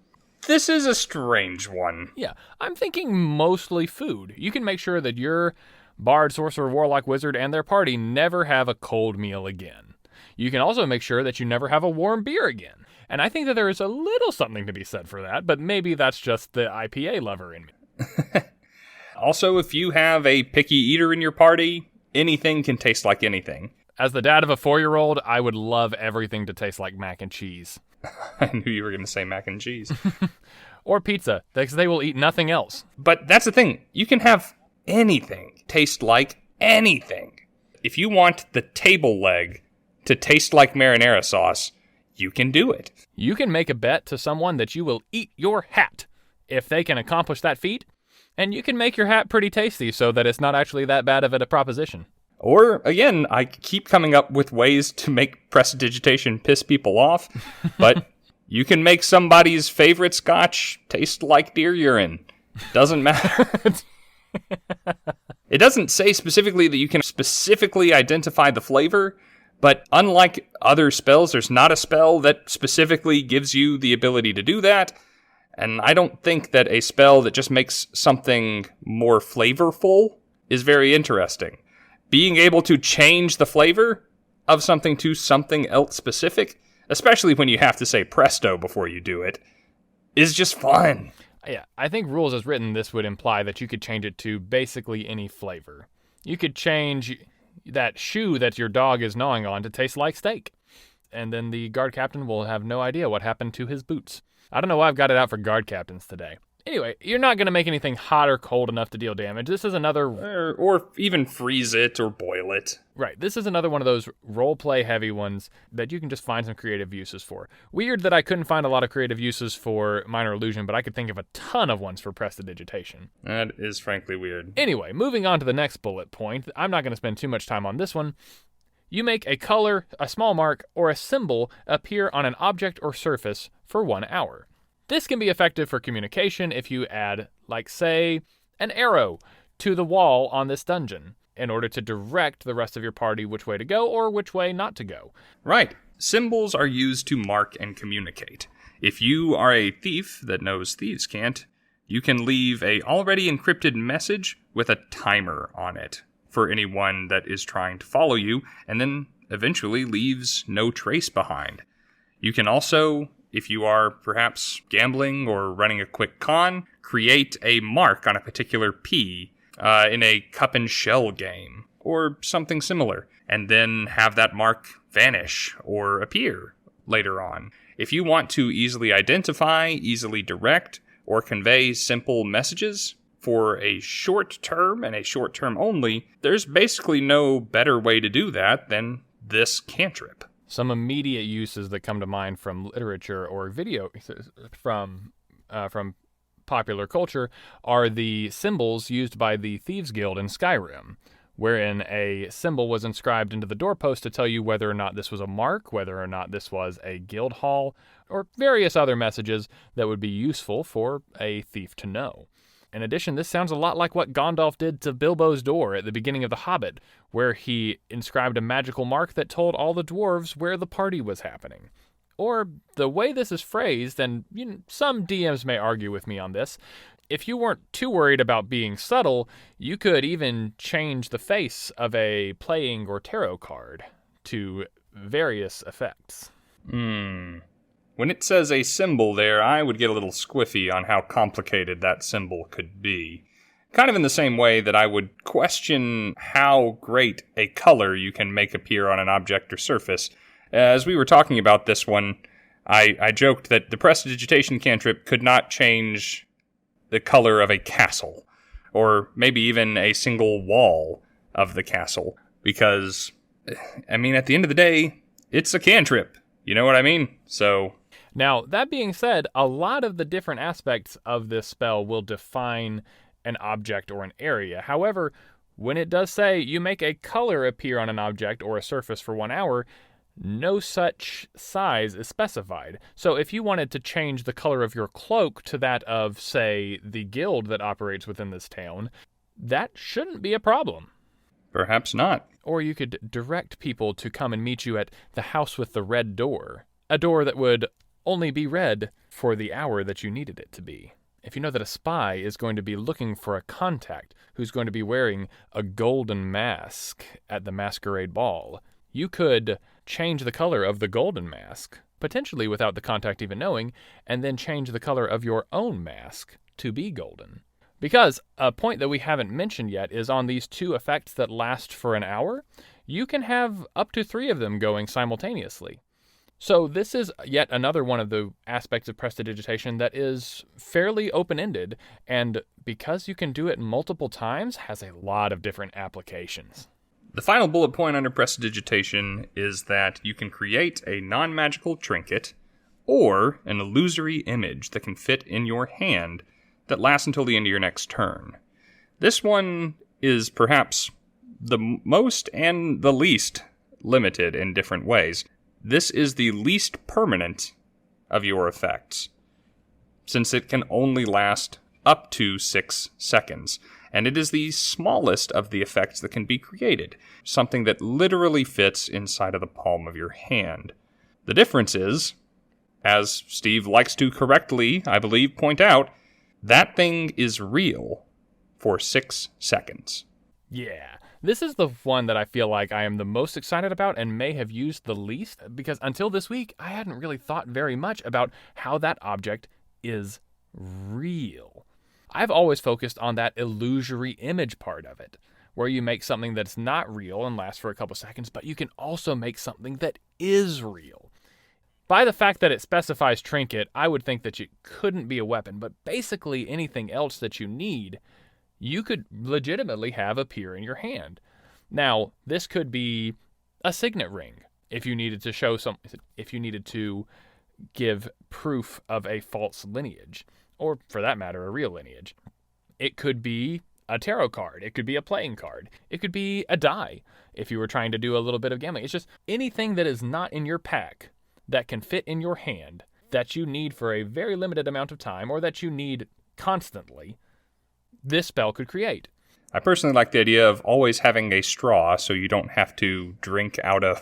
This is a strange one. Yeah, I'm thinking mostly food. You can make sure that your bard, sorcerer, warlock, wizard, and their party never have a cold meal again. You can also make sure that you never have a warm beer again. And I think that there is a little something to be said for that, but maybe that's just the IPA lover in me. Also, if you have a picky eater in your party, anything can taste like anything. As the dad of a 4-year-old, I would love everything to taste like mac and cheese. I knew you were going to say mac and cheese. Or pizza, because they will eat nothing else. But that's the thing. You can have anything taste like anything. If you want the table leg to taste like marinara sauce, you can do it. You can make a bet to someone that you will eat your hat if they can accomplish that feat, and you can make your hat pretty tasty so that it's not actually that bad of a proposition. Or, again, I keep coming up with ways to make prestidigitation piss people off, but you can make somebody's favorite scotch taste like deer urine. Doesn't matter. It doesn't say specifically that you can specifically identify the flavor, but unlike other spells, there's not a spell that specifically gives you the ability to do that, and I don't think that a spell that just makes something more flavorful is very interesting. Being able to change the flavor of something to something else specific, especially when you have to say presto before you do it, is just fun. Yeah, I think rules as written, this would imply that you could change it to basically any flavor. You could change that shoe that your dog is gnawing on to taste like steak. And then the guard captain will have no idea what happened to his boots. I don't know why I've got it out for guard captains today. Anyway, you're not going to make anything hot or cold enough to deal damage. This is another... Or even freeze it or boil it. Right. This is another one of those roleplay heavy ones that you can just find some creative uses for. Weird that I couldn't find a lot of creative uses for Minor Illusion, but I could think of a ton of ones for prestidigitation. That is frankly weird. Anyway, moving on to the next bullet point. I'm not going to spend too much time on this one. You make a color, a small mark, or a symbol appear on an object or surface for 1 hour. This can be effective for communication if you add, like, say, an arrow to the wall on this dungeon in order to direct the rest of your party which way to go or which way not to go. Right. Symbols are used to mark and communicate. If you are a thief that knows thieves can't, you can leave a already encrypted message with a timer on it for anyone that is trying to follow you, and then eventually leaves no trace behind. You can also, if you are perhaps gambling or running a quick con, create a mark on a particular P in a cup and shell game, or something similar, and then have that mark vanish or appear later on. If you want to easily identify, easily direct, or convey simple messages for a short term and a short term only, there's basically no better way to do that than this cantrip. Some immediate uses that come to mind from literature or video from popular culture are the symbols used by the Thieves Guild in Skyrim, wherein a symbol was inscribed into the doorpost to tell you whether or not this was a mark, whether or not this was a guild hall, or various other messages that would be useful for a thief to know. In addition, this sounds a lot like what Gandalf did to Bilbo's door at the beginning of The Hobbit, where he inscribed a magical mark that told all the dwarves where the party was happening. Or, the way this is phrased, and some DMs may argue with me on this, if you weren't too worried about being subtle, you could even change the face of a playing or tarot card to various effects. When it says a symbol there, I would get a little squiffy on how complicated that symbol could be. Kind of in the same way that I would question how great a color you can make appear on an object or surface. As we were talking about this one, I joked that the prestidigitation cantrip could not change the color of a castle, or maybe even a single wall of the castle, because, I mean, at the end of the day, it's a cantrip. You know what I mean? So... Now, that being said, a lot of the different aspects of this spell will define an object or an area. However, when it does say you make a color appear on an object or a surface for 1 hour, no such size is specified. So if you wanted to change the color of your cloak to that of, say, the guild that operates within this town, that shouldn't be a problem. Perhaps not. Or you could direct people to come and meet you at the house with the red door. A door that would only be red for the hour that you needed it to be. If you know that a spy is going to be looking for a contact who's going to be wearing a golden mask at the masquerade ball, you could change the color of the golden mask, potentially without the contact even knowing, and then change the color of your own mask to be golden. Because a point that we haven't mentioned yet is on these two effects that last for an hour, you can have up to 3 of them going simultaneously. So this is yet another one of the aspects of prestidigitation that is fairly open-ended, and because you can do it multiple times, has a lot of different applications. The final bullet point under prestidigitation is that you can create a non-magical trinket or an illusory image that can fit in your hand that lasts until the end of your next turn. This one is perhaps the most and the least limited in different ways. This is the least permanent of your effects, since it can only last up to 6 seconds, and it is the smallest of the effects that can be created, something that literally fits inside of the palm of your hand. The difference is, as Steve likes to correctly, I believe, point out, that thing is real for 6 seconds. Yeah. This is the one that I feel like I am the most excited about and may have used the least, because until this week, I hadn't really thought very much about how that object is real. I've always focused on that illusory image part of it, where you make something that's not real and lasts for a couple seconds, but you can also make something that is real. By the fact that it specifies trinket, I would think that it couldn't be a weapon, but basically anything else that you need, you could legitimately have appear in your hand. Now, this could be a signet ring if you needed to show if you needed to give proof of a false lineage, or for that matter, a real lineage. It could be a tarot card. It could be a playing card. It could be a die if you were trying to do a little bit of gambling. It's just anything that is not in your pack that can fit in your hand that you need for a very limited amount of time or that you need constantly, this spell could create. I personally like the idea of always having a straw so you don't have to drink out of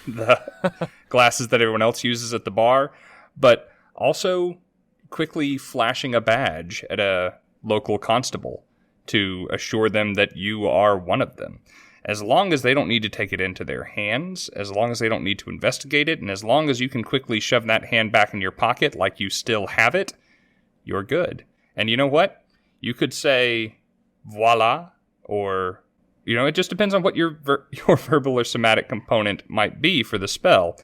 the glasses that everyone else uses at the bar, but also quickly flashing a badge at a local constable to assure them that you are one of them. As long as they don't need to take it into their hands, as long as they don't need to investigate it, and as long as you can quickly shove that hand back in your pocket like you still have it, you're good. And you know what? You could say, voila, or, it just depends on what your verbal or somatic component might be for the spell.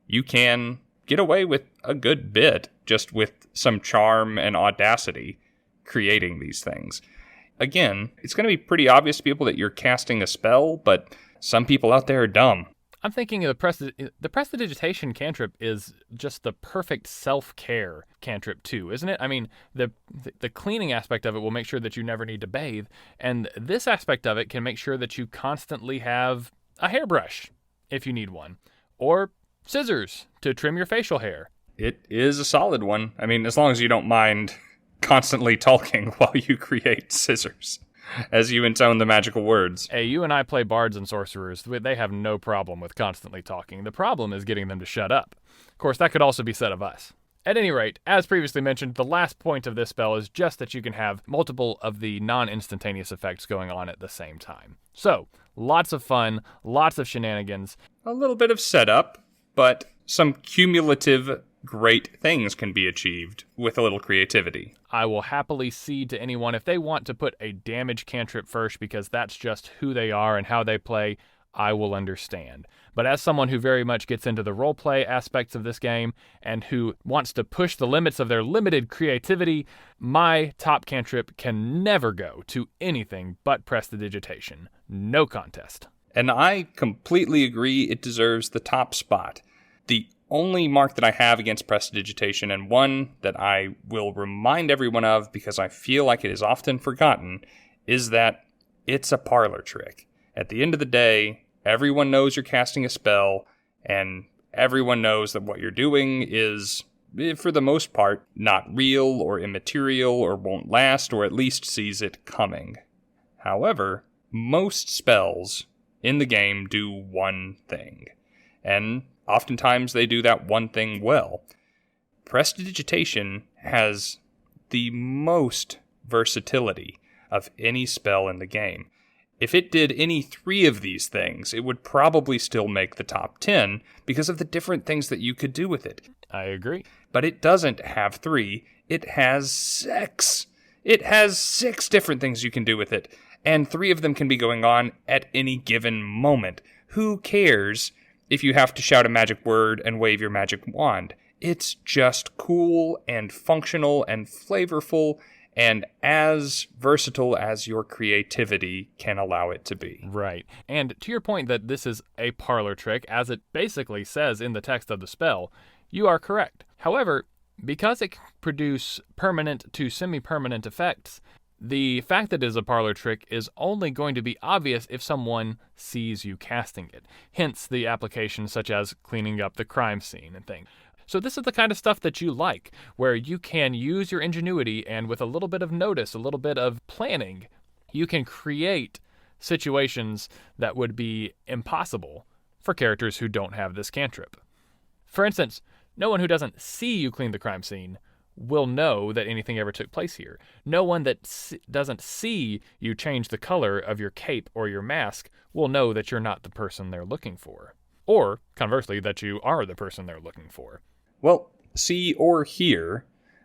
You can get away with a good bit just with some charm and audacity creating these things. Again, it's going to be pretty obvious to people that you're casting a spell, but some people out there are dumb. I'm thinking of the Prestidigitation cantrip is just the perfect self-care cantrip too, isn't it? I mean, the cleaning aspect of it will make sure that you never need to bathe, and this aspect of it can make sure that you constantly have a hairbrush if you need one, or scissors to trim your facial hair. It is a solid one. I mean, as long as you don't mind constantly talking while you create scissors as you intone the magical words. Hey, you and I play bards and sorcerers. They have no problem with constantly talking. The problem is getting them to shut up. Of course, that could also be said of us. At any rate, as previously mentioned, the last point of this spell is just that you can have multiple of the non-instantaneous effects going on at the same time. So, lots of fun, lots of shenanigans. A little bit of setup, but some cumulative great things can be achieved with a little creativity. I will happily cede to anyone if they want to put a damage cantrip first because that's just who they are and how they play. I will understand. But as someone who very much gets into the roleplay aspects of this game and who wants to push the limits of their limited creativity, my top cantrip can never go to anything but Prestidigitation. No contest. And I completely agree it deserves the top spot. The only mark that I have against Prestidigitation, and one that I will remind everyone of because I feel like it is often forgotten, is that it's a parlor trick. At the end of the day, everyone knows you're casting a spell, and everyone knows that what you're doing is, for the most part, not real or immaterial or won't last, or at least sees it coming. However, most spells in the game do one thing, and oftentimes they do that one thing well. Prestidigitation has the most versatility of any spell in the game. If it did any 3 of these things, it would probably still make the top 10 because of the different things that you could do with it. I agree. But it doesn't have 3, it has 6. It has 6 different things you can do with it, and 3 of them can be going on at any given moment. Who cares if you have to shout a magic word and wave your magic wand? It's just cool and functional and flavorful and as versatile as your creativity can allow it to be. Right. And to your point that this is a parlor trick, as it basically says in the text of the spell, you are correct. However, because it can produce permanent to semi-permanent effects, the fact that it is a parlor trick is only going to be obvious if someone sees you casting it. Hence the applications such as cleaning up the crime scene and things. So this is the kind of stuff that you like, where you can use your ingenuity and with a little bit of notice, a little bit of planning, you can create situations that would be impossible for characters who don't have this cantrip. For instance, no one who doesn't see you clean the crime scene will know that anything ever took place here. No one that doesn't see you change the color of your cape or your mask will know that you're not the person they're looking for. Or, conversely, that you are the person they're looking for. Well, see or hear,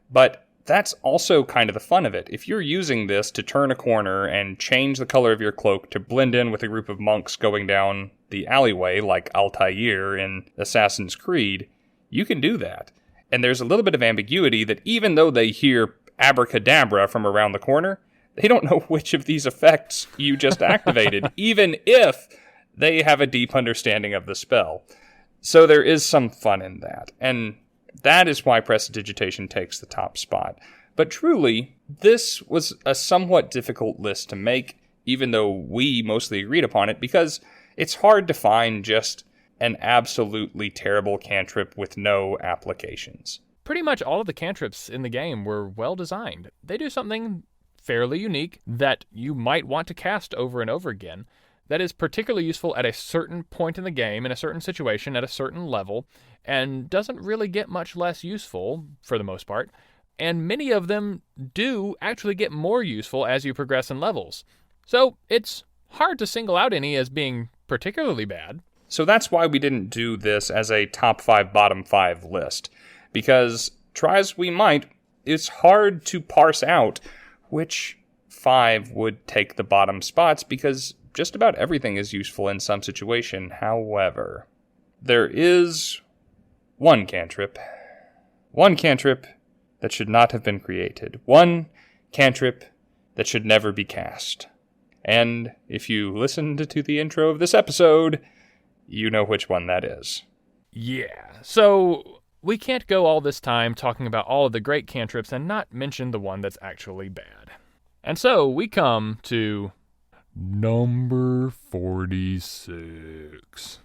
but that's also kind of the fun of it. If you're using this to turn a corner and change the color of your cloak to blend in with a group of monks going down the alleyway like Altair in Assassin's Creed, you can do that. And there's a little bit of ambiguity that even though they hear abracadabra from around the corner, they don't know which of these effects you just activated, even if they have a deep understanding of the spell. So there is some fun in that. And that is why Prestidigitation takes the top spot. But truly, this was a somewhat difficult list to make, even though we mostly agreed upon it, because it's hard to find just an absolutely terrible cantrip with no applications. pretty much all of the cantrips in the game were well designed. They do something fairly unique that you might want to cast over and over again that is particularly useful at a certain point in the game, in a certain situation, at a certain level, and doesn't really get much less useful for the most part. And many of them do actually get more useful as you progress in levels. So it's hard to single out any as being particularly bad. So that's why we didn't do this as a top 5, bottom 5 list. Because, try as we might, it's hard to parse out which 5 would take the bottom spots, because just about everything is useful in some situation. However, there is one cantrip that should not have been created. One cantrip that should never be cast. And if you listened to the intro of this episode, you know which one that is. Yeah, so we can't go all this time talking about all of the great cantrips and not mention the one that's actually bad. And so we come to number 46.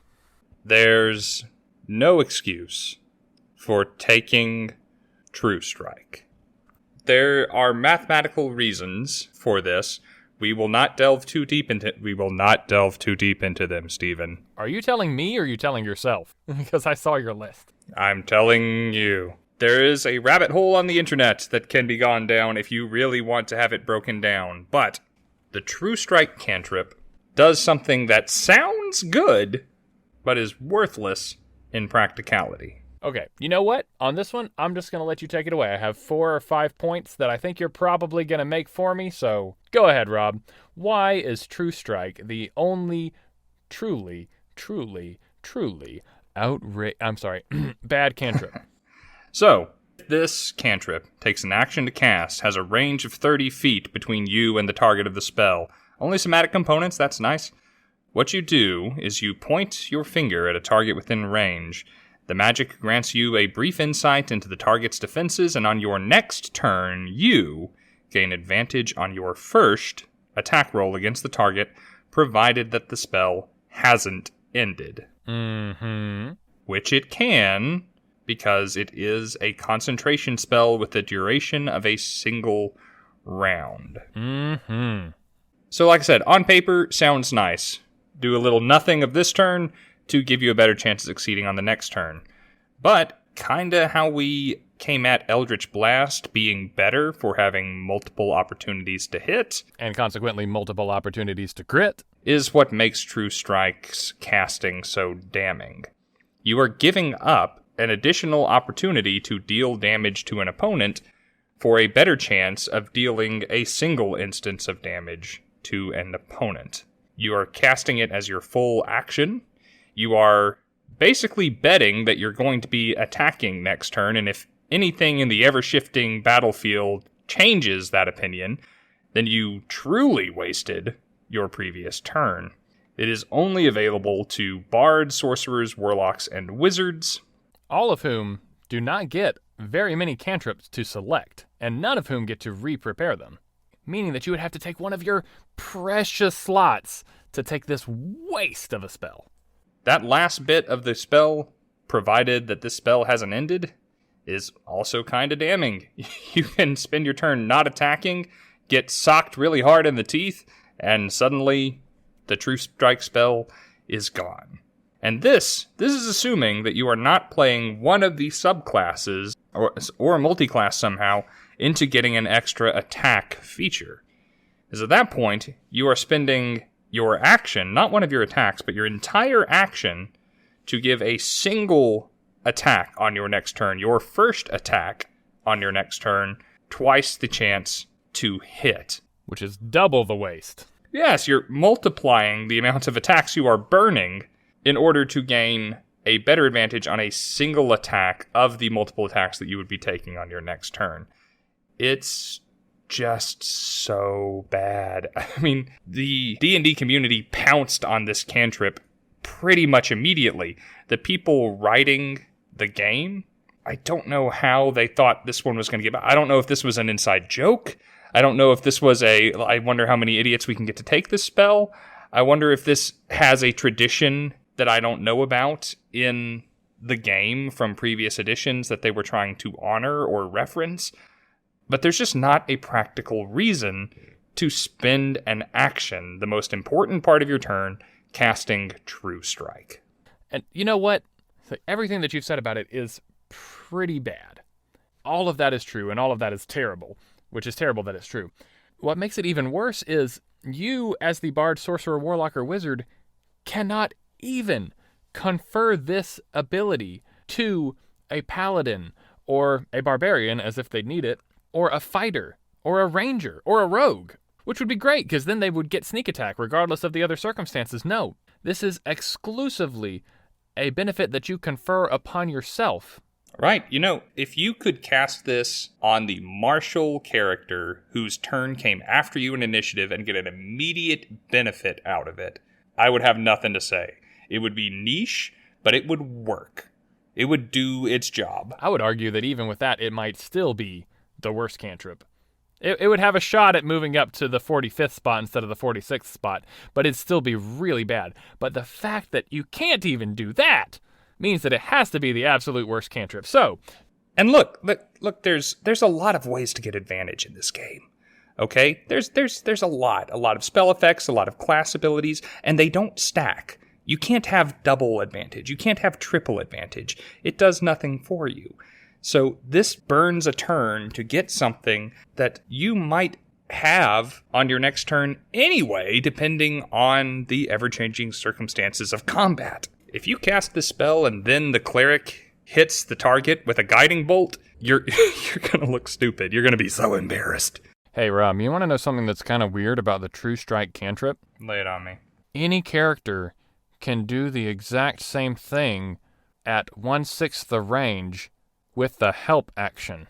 There's no excuse for taking True Strike. There are mathematical reasons for this. We will not delve too deep into them, Stephen. Are you telling me or are you telling yourself? Because I saw your list. I'm telling you. There is a rabbit hole on the internet that can be gone down if you really want to have it broken down. But the True Strike cantrip does something that sounds good, but is worthless in practicality. Okay, you know what? On this one, I'm just going to let you take it away. I have 4 or 5 points that I think you're probably going to make for me, so go ahead, Rob. Why is True Strike the only truly bad cantrip? So, this cantrip takes an action to cast, has a range of 30 feet between you and the target of the spell. Only somatic components, that's nice. What you do is you point your finger at a target within range. The magic grants you a brief insight into the target's defenses, and on your next turn, you gain advantage on your first attack roll against the target, provided that the spell hasn't ended. Mm-hmm. Which it can, because it is a concentration spell with the duration of a single round. Mm-hmm. So like I said, on paper, sounds nice. Do a little nothing of this turn to give you a better chance of succeeding on the next turn. But kinda how we came at Eldritch Blast being better for having multiple opportunities to hit, and consequently multiple opportunities to crit, is what makes True Strike's casting so damning. You are giving up an additional opportunity to deal damage to an opponent for a better chance of dealing a single instance of damage to an opponent. You are casting it as your full action. You are basically betting that you're going to be attacking next turn, and if anything in the ever-shifting battlefield changes that opinion, then you truly wasted your previous turn. It is only available to bards, sorcerers, warlocks, and wizards, all of whom do not get very many cantrips to select, and none of whom get to re-prepare them, meaning that you would have to take one of your precious slots to take this waste of a spell. That last bit of the spell, provided that this spell hasn't ended, is also kind of damning. You can spend your turn not attacking, get socked really hard in the teeth, and suddenly the True Strike spell is gone. And this is assuming that you are not playing one of the subclasses, or a multi-class somehow, into getting an extra attack feature. Because at that point, you are spending your action, not one of your attacks, but your entire action, to give a single attack on your next turn, your first attack on your next turn, twice the chance to hit. Which is double the waste. Yes, you're multiplying the amount of attacks you are burning in order to gain a better advantage on a single attack of the multiple attacks that you would be taking on your next turn. It's just so bad. I mean, the D&D community pounced on this cantrip pretty much immediately. The people writing the game, I don't know how they thought this one was going to get. I don't know if this was an inside joke. I don't know if this was I wonder how many idiots we can get to take this spell. I wonder if this has a tradition that I don't know about in the game from previous editions that they were trying to honor or reference, but there's just not a practical reason to spend an action, the most important part of your turn, casting True Strike. And you know what? Everything that you've said about it is pretty bad. All of that is true, and all of that is terrible, which is terrible that it's true. What makes it even worse is you, as the Bard, Sorcerer, Warlock, or Wizard, cannot even confer this ability to a Paladin, or a Barbarian, as if they'd need it, or a Fighter, or a Ranger, or a Rogue, which would be great, because then they would get sneak attack, regardless of the other circumstances. No, this is exclusively a benefit that you confer upon yourself. Right. You know, if you could cast this on the martial character whose turn came after you in initiative and get an immediate benefit out of it, I would have nothing to say. It would be niche, but it would work. It would do its job. I would argue that even with that, it might still be the worst cantrip. It would have a shot at moving up to the 45th spot instead of the 46th spot, but it'd still be really bad. But the fact that you can't even do that means that it has to be the absolute worst cantrip. So, and look, there's a lot of ways to get advantage in this game. Okay? There's a lot of spell effects, a lot of class abilities, and they don't stack. You can't have double advantage. You can't have triple advantage. It does nothing for you. So this burns a turn to get something that you might have on your next turn anyway, depending on the ever-changing circumstances of combat. If you cast this spell and then the cleric hits the target with a guiding bolt, you're going to look stupid. You're going to be so embarrassed. Hey, Rob, you want to know something that's kind of weird about the True Strike cantrip? Lay it on me. Any character can do the exact same thing at 1/6 the range with the help action.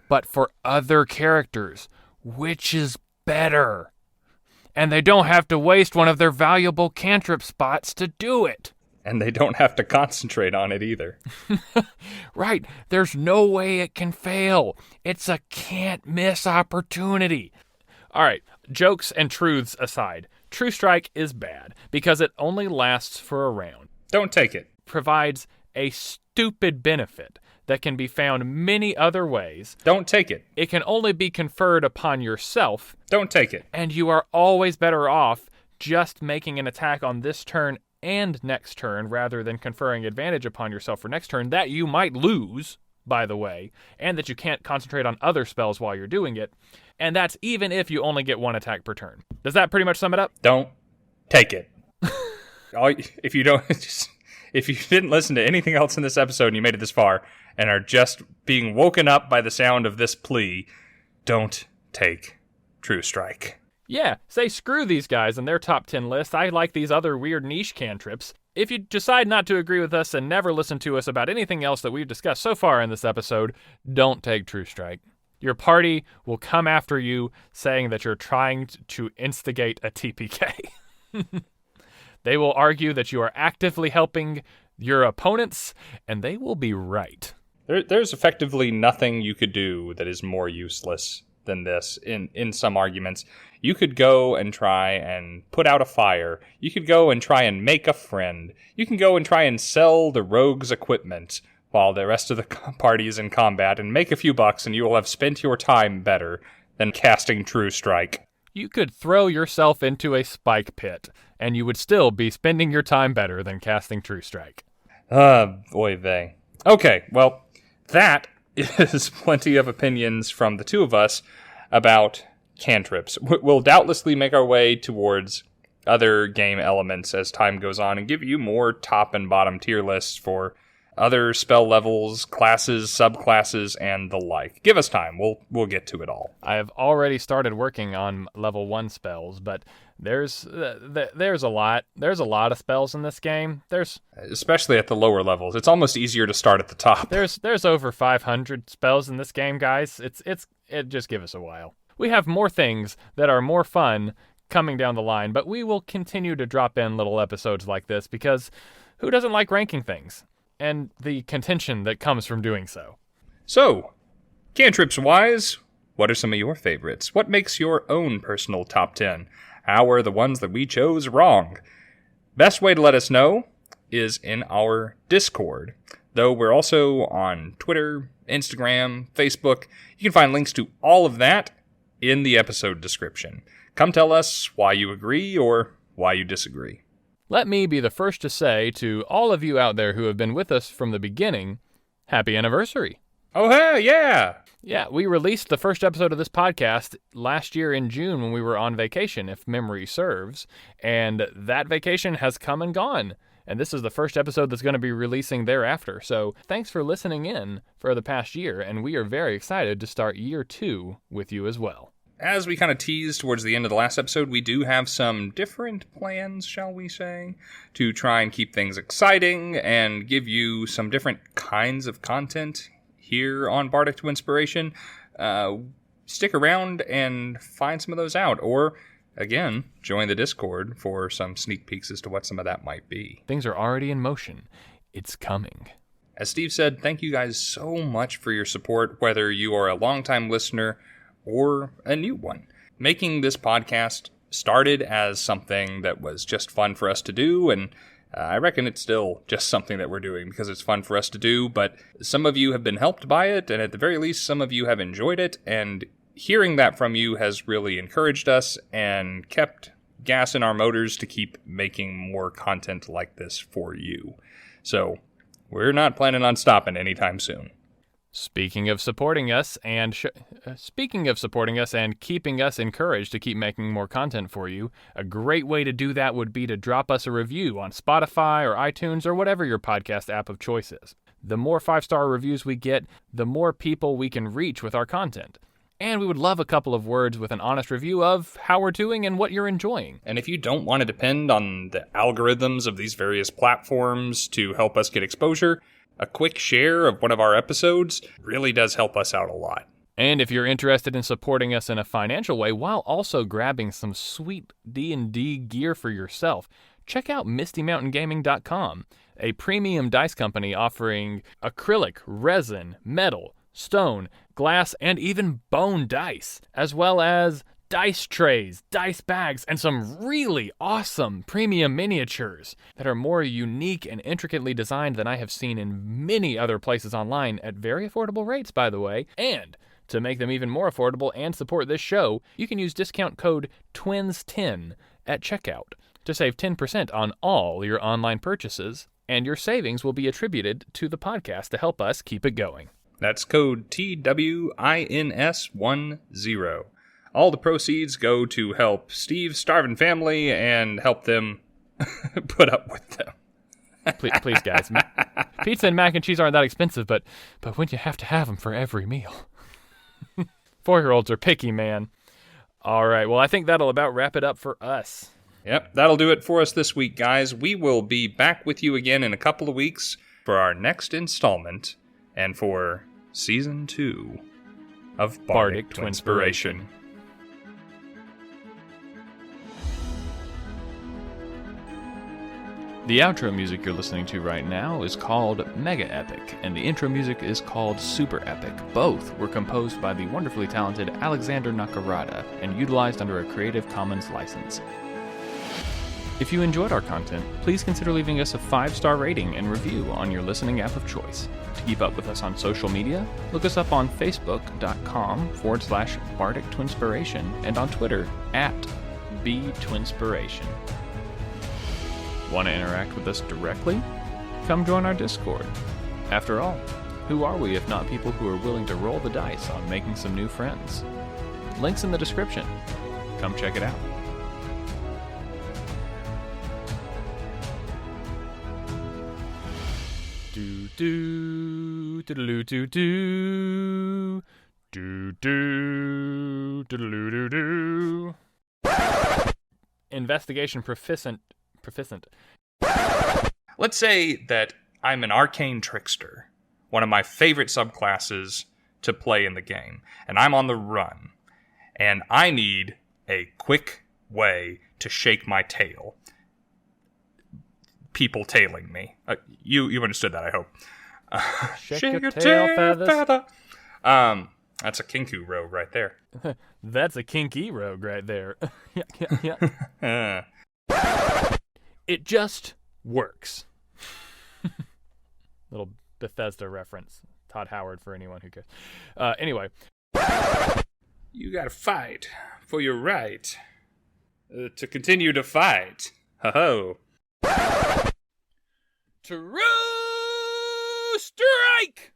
But for other characters, which is better? And they don't have to waste one of their valuable cantrip spots to do it. And they don't have to concentrate on it either. Right. There's no way it can fail. It's a can't miss opportunity. All right. Jokes and truths aside, True Strike is bad because it only lasts for a round. Don't take it. Provides a stupid benefit that can be found many other ways. Don't take it. It can only be conferred upon yourself. Don't take it. And you are always better off just making an attack on this turn and next turn rather than conferring advantage upon yourself for next turn that you might lose, by the way, and that you can't concentrate on other spells while you're doing it. And that's even if you only get one attack per turn. Does that pretty much sum it up? Don't take it. If you didn't listen to anything else in this episode and you made it this far and are just being woken up by the sound of this plea, don't take True Strike. Yeah, say screw these guys and their top 10 list. I like these other weird niche cantrips. If you decide not to agree with us and never listen to us about anything else that we've discussed so far in this episode, don't take True Strike. Your party will come after you saying that you're trying to instigate a TPK. They will argue that you are actively helping your opponents, and they will be right. There's effectively nothing you could do that is more useless than this in some arguments. You could go and try and put out a fire. You could go and try and make a friend. You can go and try and sell the rogue's equipment while the rest of the party is in combat and make a few bucks, and you will have spent your time better than casting True Strike. You could throw yourself into a spike pit, and you would still be spending your time better than casting True Strike. Oy vey. Okay, well, that is plenty of opinions from the two of us about cantrips. We'll doubtlessly make our way towards other game elements as time goes on and give you more top and bottom tier lists for other spell levels, classes, subclasses, and the like. Give us time. We'll get to it all. I have already started working on level 1 spells, but there's a lot. There's a lot of spells in this game. Especially at the lower levels. It's almost easier to start at the top. There's over 500 spells in this game, guys. It just give us a while. We have more things that are more fun coming down the line, but we will continue to drop in little episodes like this because who doesn't like ranking things? And the contention that comes from doing so. So, cantrips-wise, what are some of your favorites? What makes your own personal top 10? How are the ones that we chose wrong? Best way to let us know is in our Discord. Though we're also on Twitter, Instagram, Facebook. You can find links to all of that in the episode description. Come tell us why you agree or why you disagree. Let me be the first to say to all of you out there who have been with us from the beginning, happy anniversary. Oh, hey, yeah! Yeah, we released the first episode of this podcast last year in June when we were on vacation, if memory serves, and that vacation has come and gone. And this is the first episode that's going to be releasing thereafter. So thanks for listening in for the past year, and we are very excited to start year 2 with you as well. As we kind of teased towards the end of the last episode, we do have some different plans, shall we say, to try and keep things exciting and give you some different kinds of content here on Bardic Twinspiration. Stick around and find some of those out, or again, join the Discord for some sneak peeks as to what some of that might be. Things are already in motion. It's coming. As Steve said, thank you guys so much for your support, whether you are a longtime listener or a new one. Making this podcast started as something that was just fun for us to do, and I reckon it's still just something that we're doing because it's fun for us to do, but some of you have been helped by it, and at the very least, some of you have enjoyed it, and hearing that from you has really encouraged us and kept gas in our motors to keep making more content like this for you. So, we're not planning on stopping anytime soon. Speaking of supporting us and keeping us encouraged to keep making more content for you, a great way to do that would be to drop us a review on Spotify or iTunes or whatever your podcast app of choice is. The more 5-star reviews we get, the more people we can reach with our content. And we would love a couple of words with an honest review of how we're doing and what you're enjoying. And if you don't want to depend on the algorithms of these various platforms to help us get exposure, a quick share of one of our episodes really does help us out a lot. And if you're interested in supporting us in a financial way while also grabbing some sweet D&D gear for yourself, check out MistyMountainGaming.com, a premium dice company offering acrylic, resin, metal, stone, glass, and even bone dice, as well as dice trays, dice bags, and some really awesome premium miniatures that are more unique and intricately designed than I have seen in many other places online at very affordable rates, by the way. And to make them even more affordable and support this show, you can use discount code TWINS10 at checkout to save 10% on all your online purchases, and your savings will be attributed to the podcast to help us keep it going. That's code TWINS10. All the proceeds go to help Steve's starving family and help them put up with them. Please, guys. Pizza and mac and cheese aren't that expensive, but when you have to have them for every meal. 4-year-olds are picky, man. All right, well, I think that'll about wrap it up for us. Yep, that'll do it for us this week, guys. We will be back with you again in a couple of weeks for our next installment and for Season 2 of Bardic Twinspiration. The outro music you're listening to right now is called Mega Epic, and the intro music is called Super Epic. Both were composed by the wonderfully talented Alexander Nakarada and utilized under a Creative Commons license. If you enjoyed our content, please consider leaving us a 5-star rating and review on your listening app of choice. To keep up with us on social media, look us up on Facebook.com/Bardic Twinspiration and on Twitter @BTwinspiration. Want to interact with us directly? Come join our Discord. After all, who are we if not people who are willing to roll the dice on making some new friends? Links in the description. Come check it out. Do do do do do do do do do. Investigation proficient. Let's say that I'm an arcane trickster, one of my favorite subclasses to play in the game, and I'm on the run, and I need a quick way to shake my tail. People tailing me. You understood that, I hope. Shake your tail feathers. That's a Kinku rogue right there. That's a kinky rogue right there. Yeah. It just works. Little Bethesda reference. Todd Howard for anyone who cares. Anyway. You gotta fight for your right to continue to fight. Ho-ho. True strike!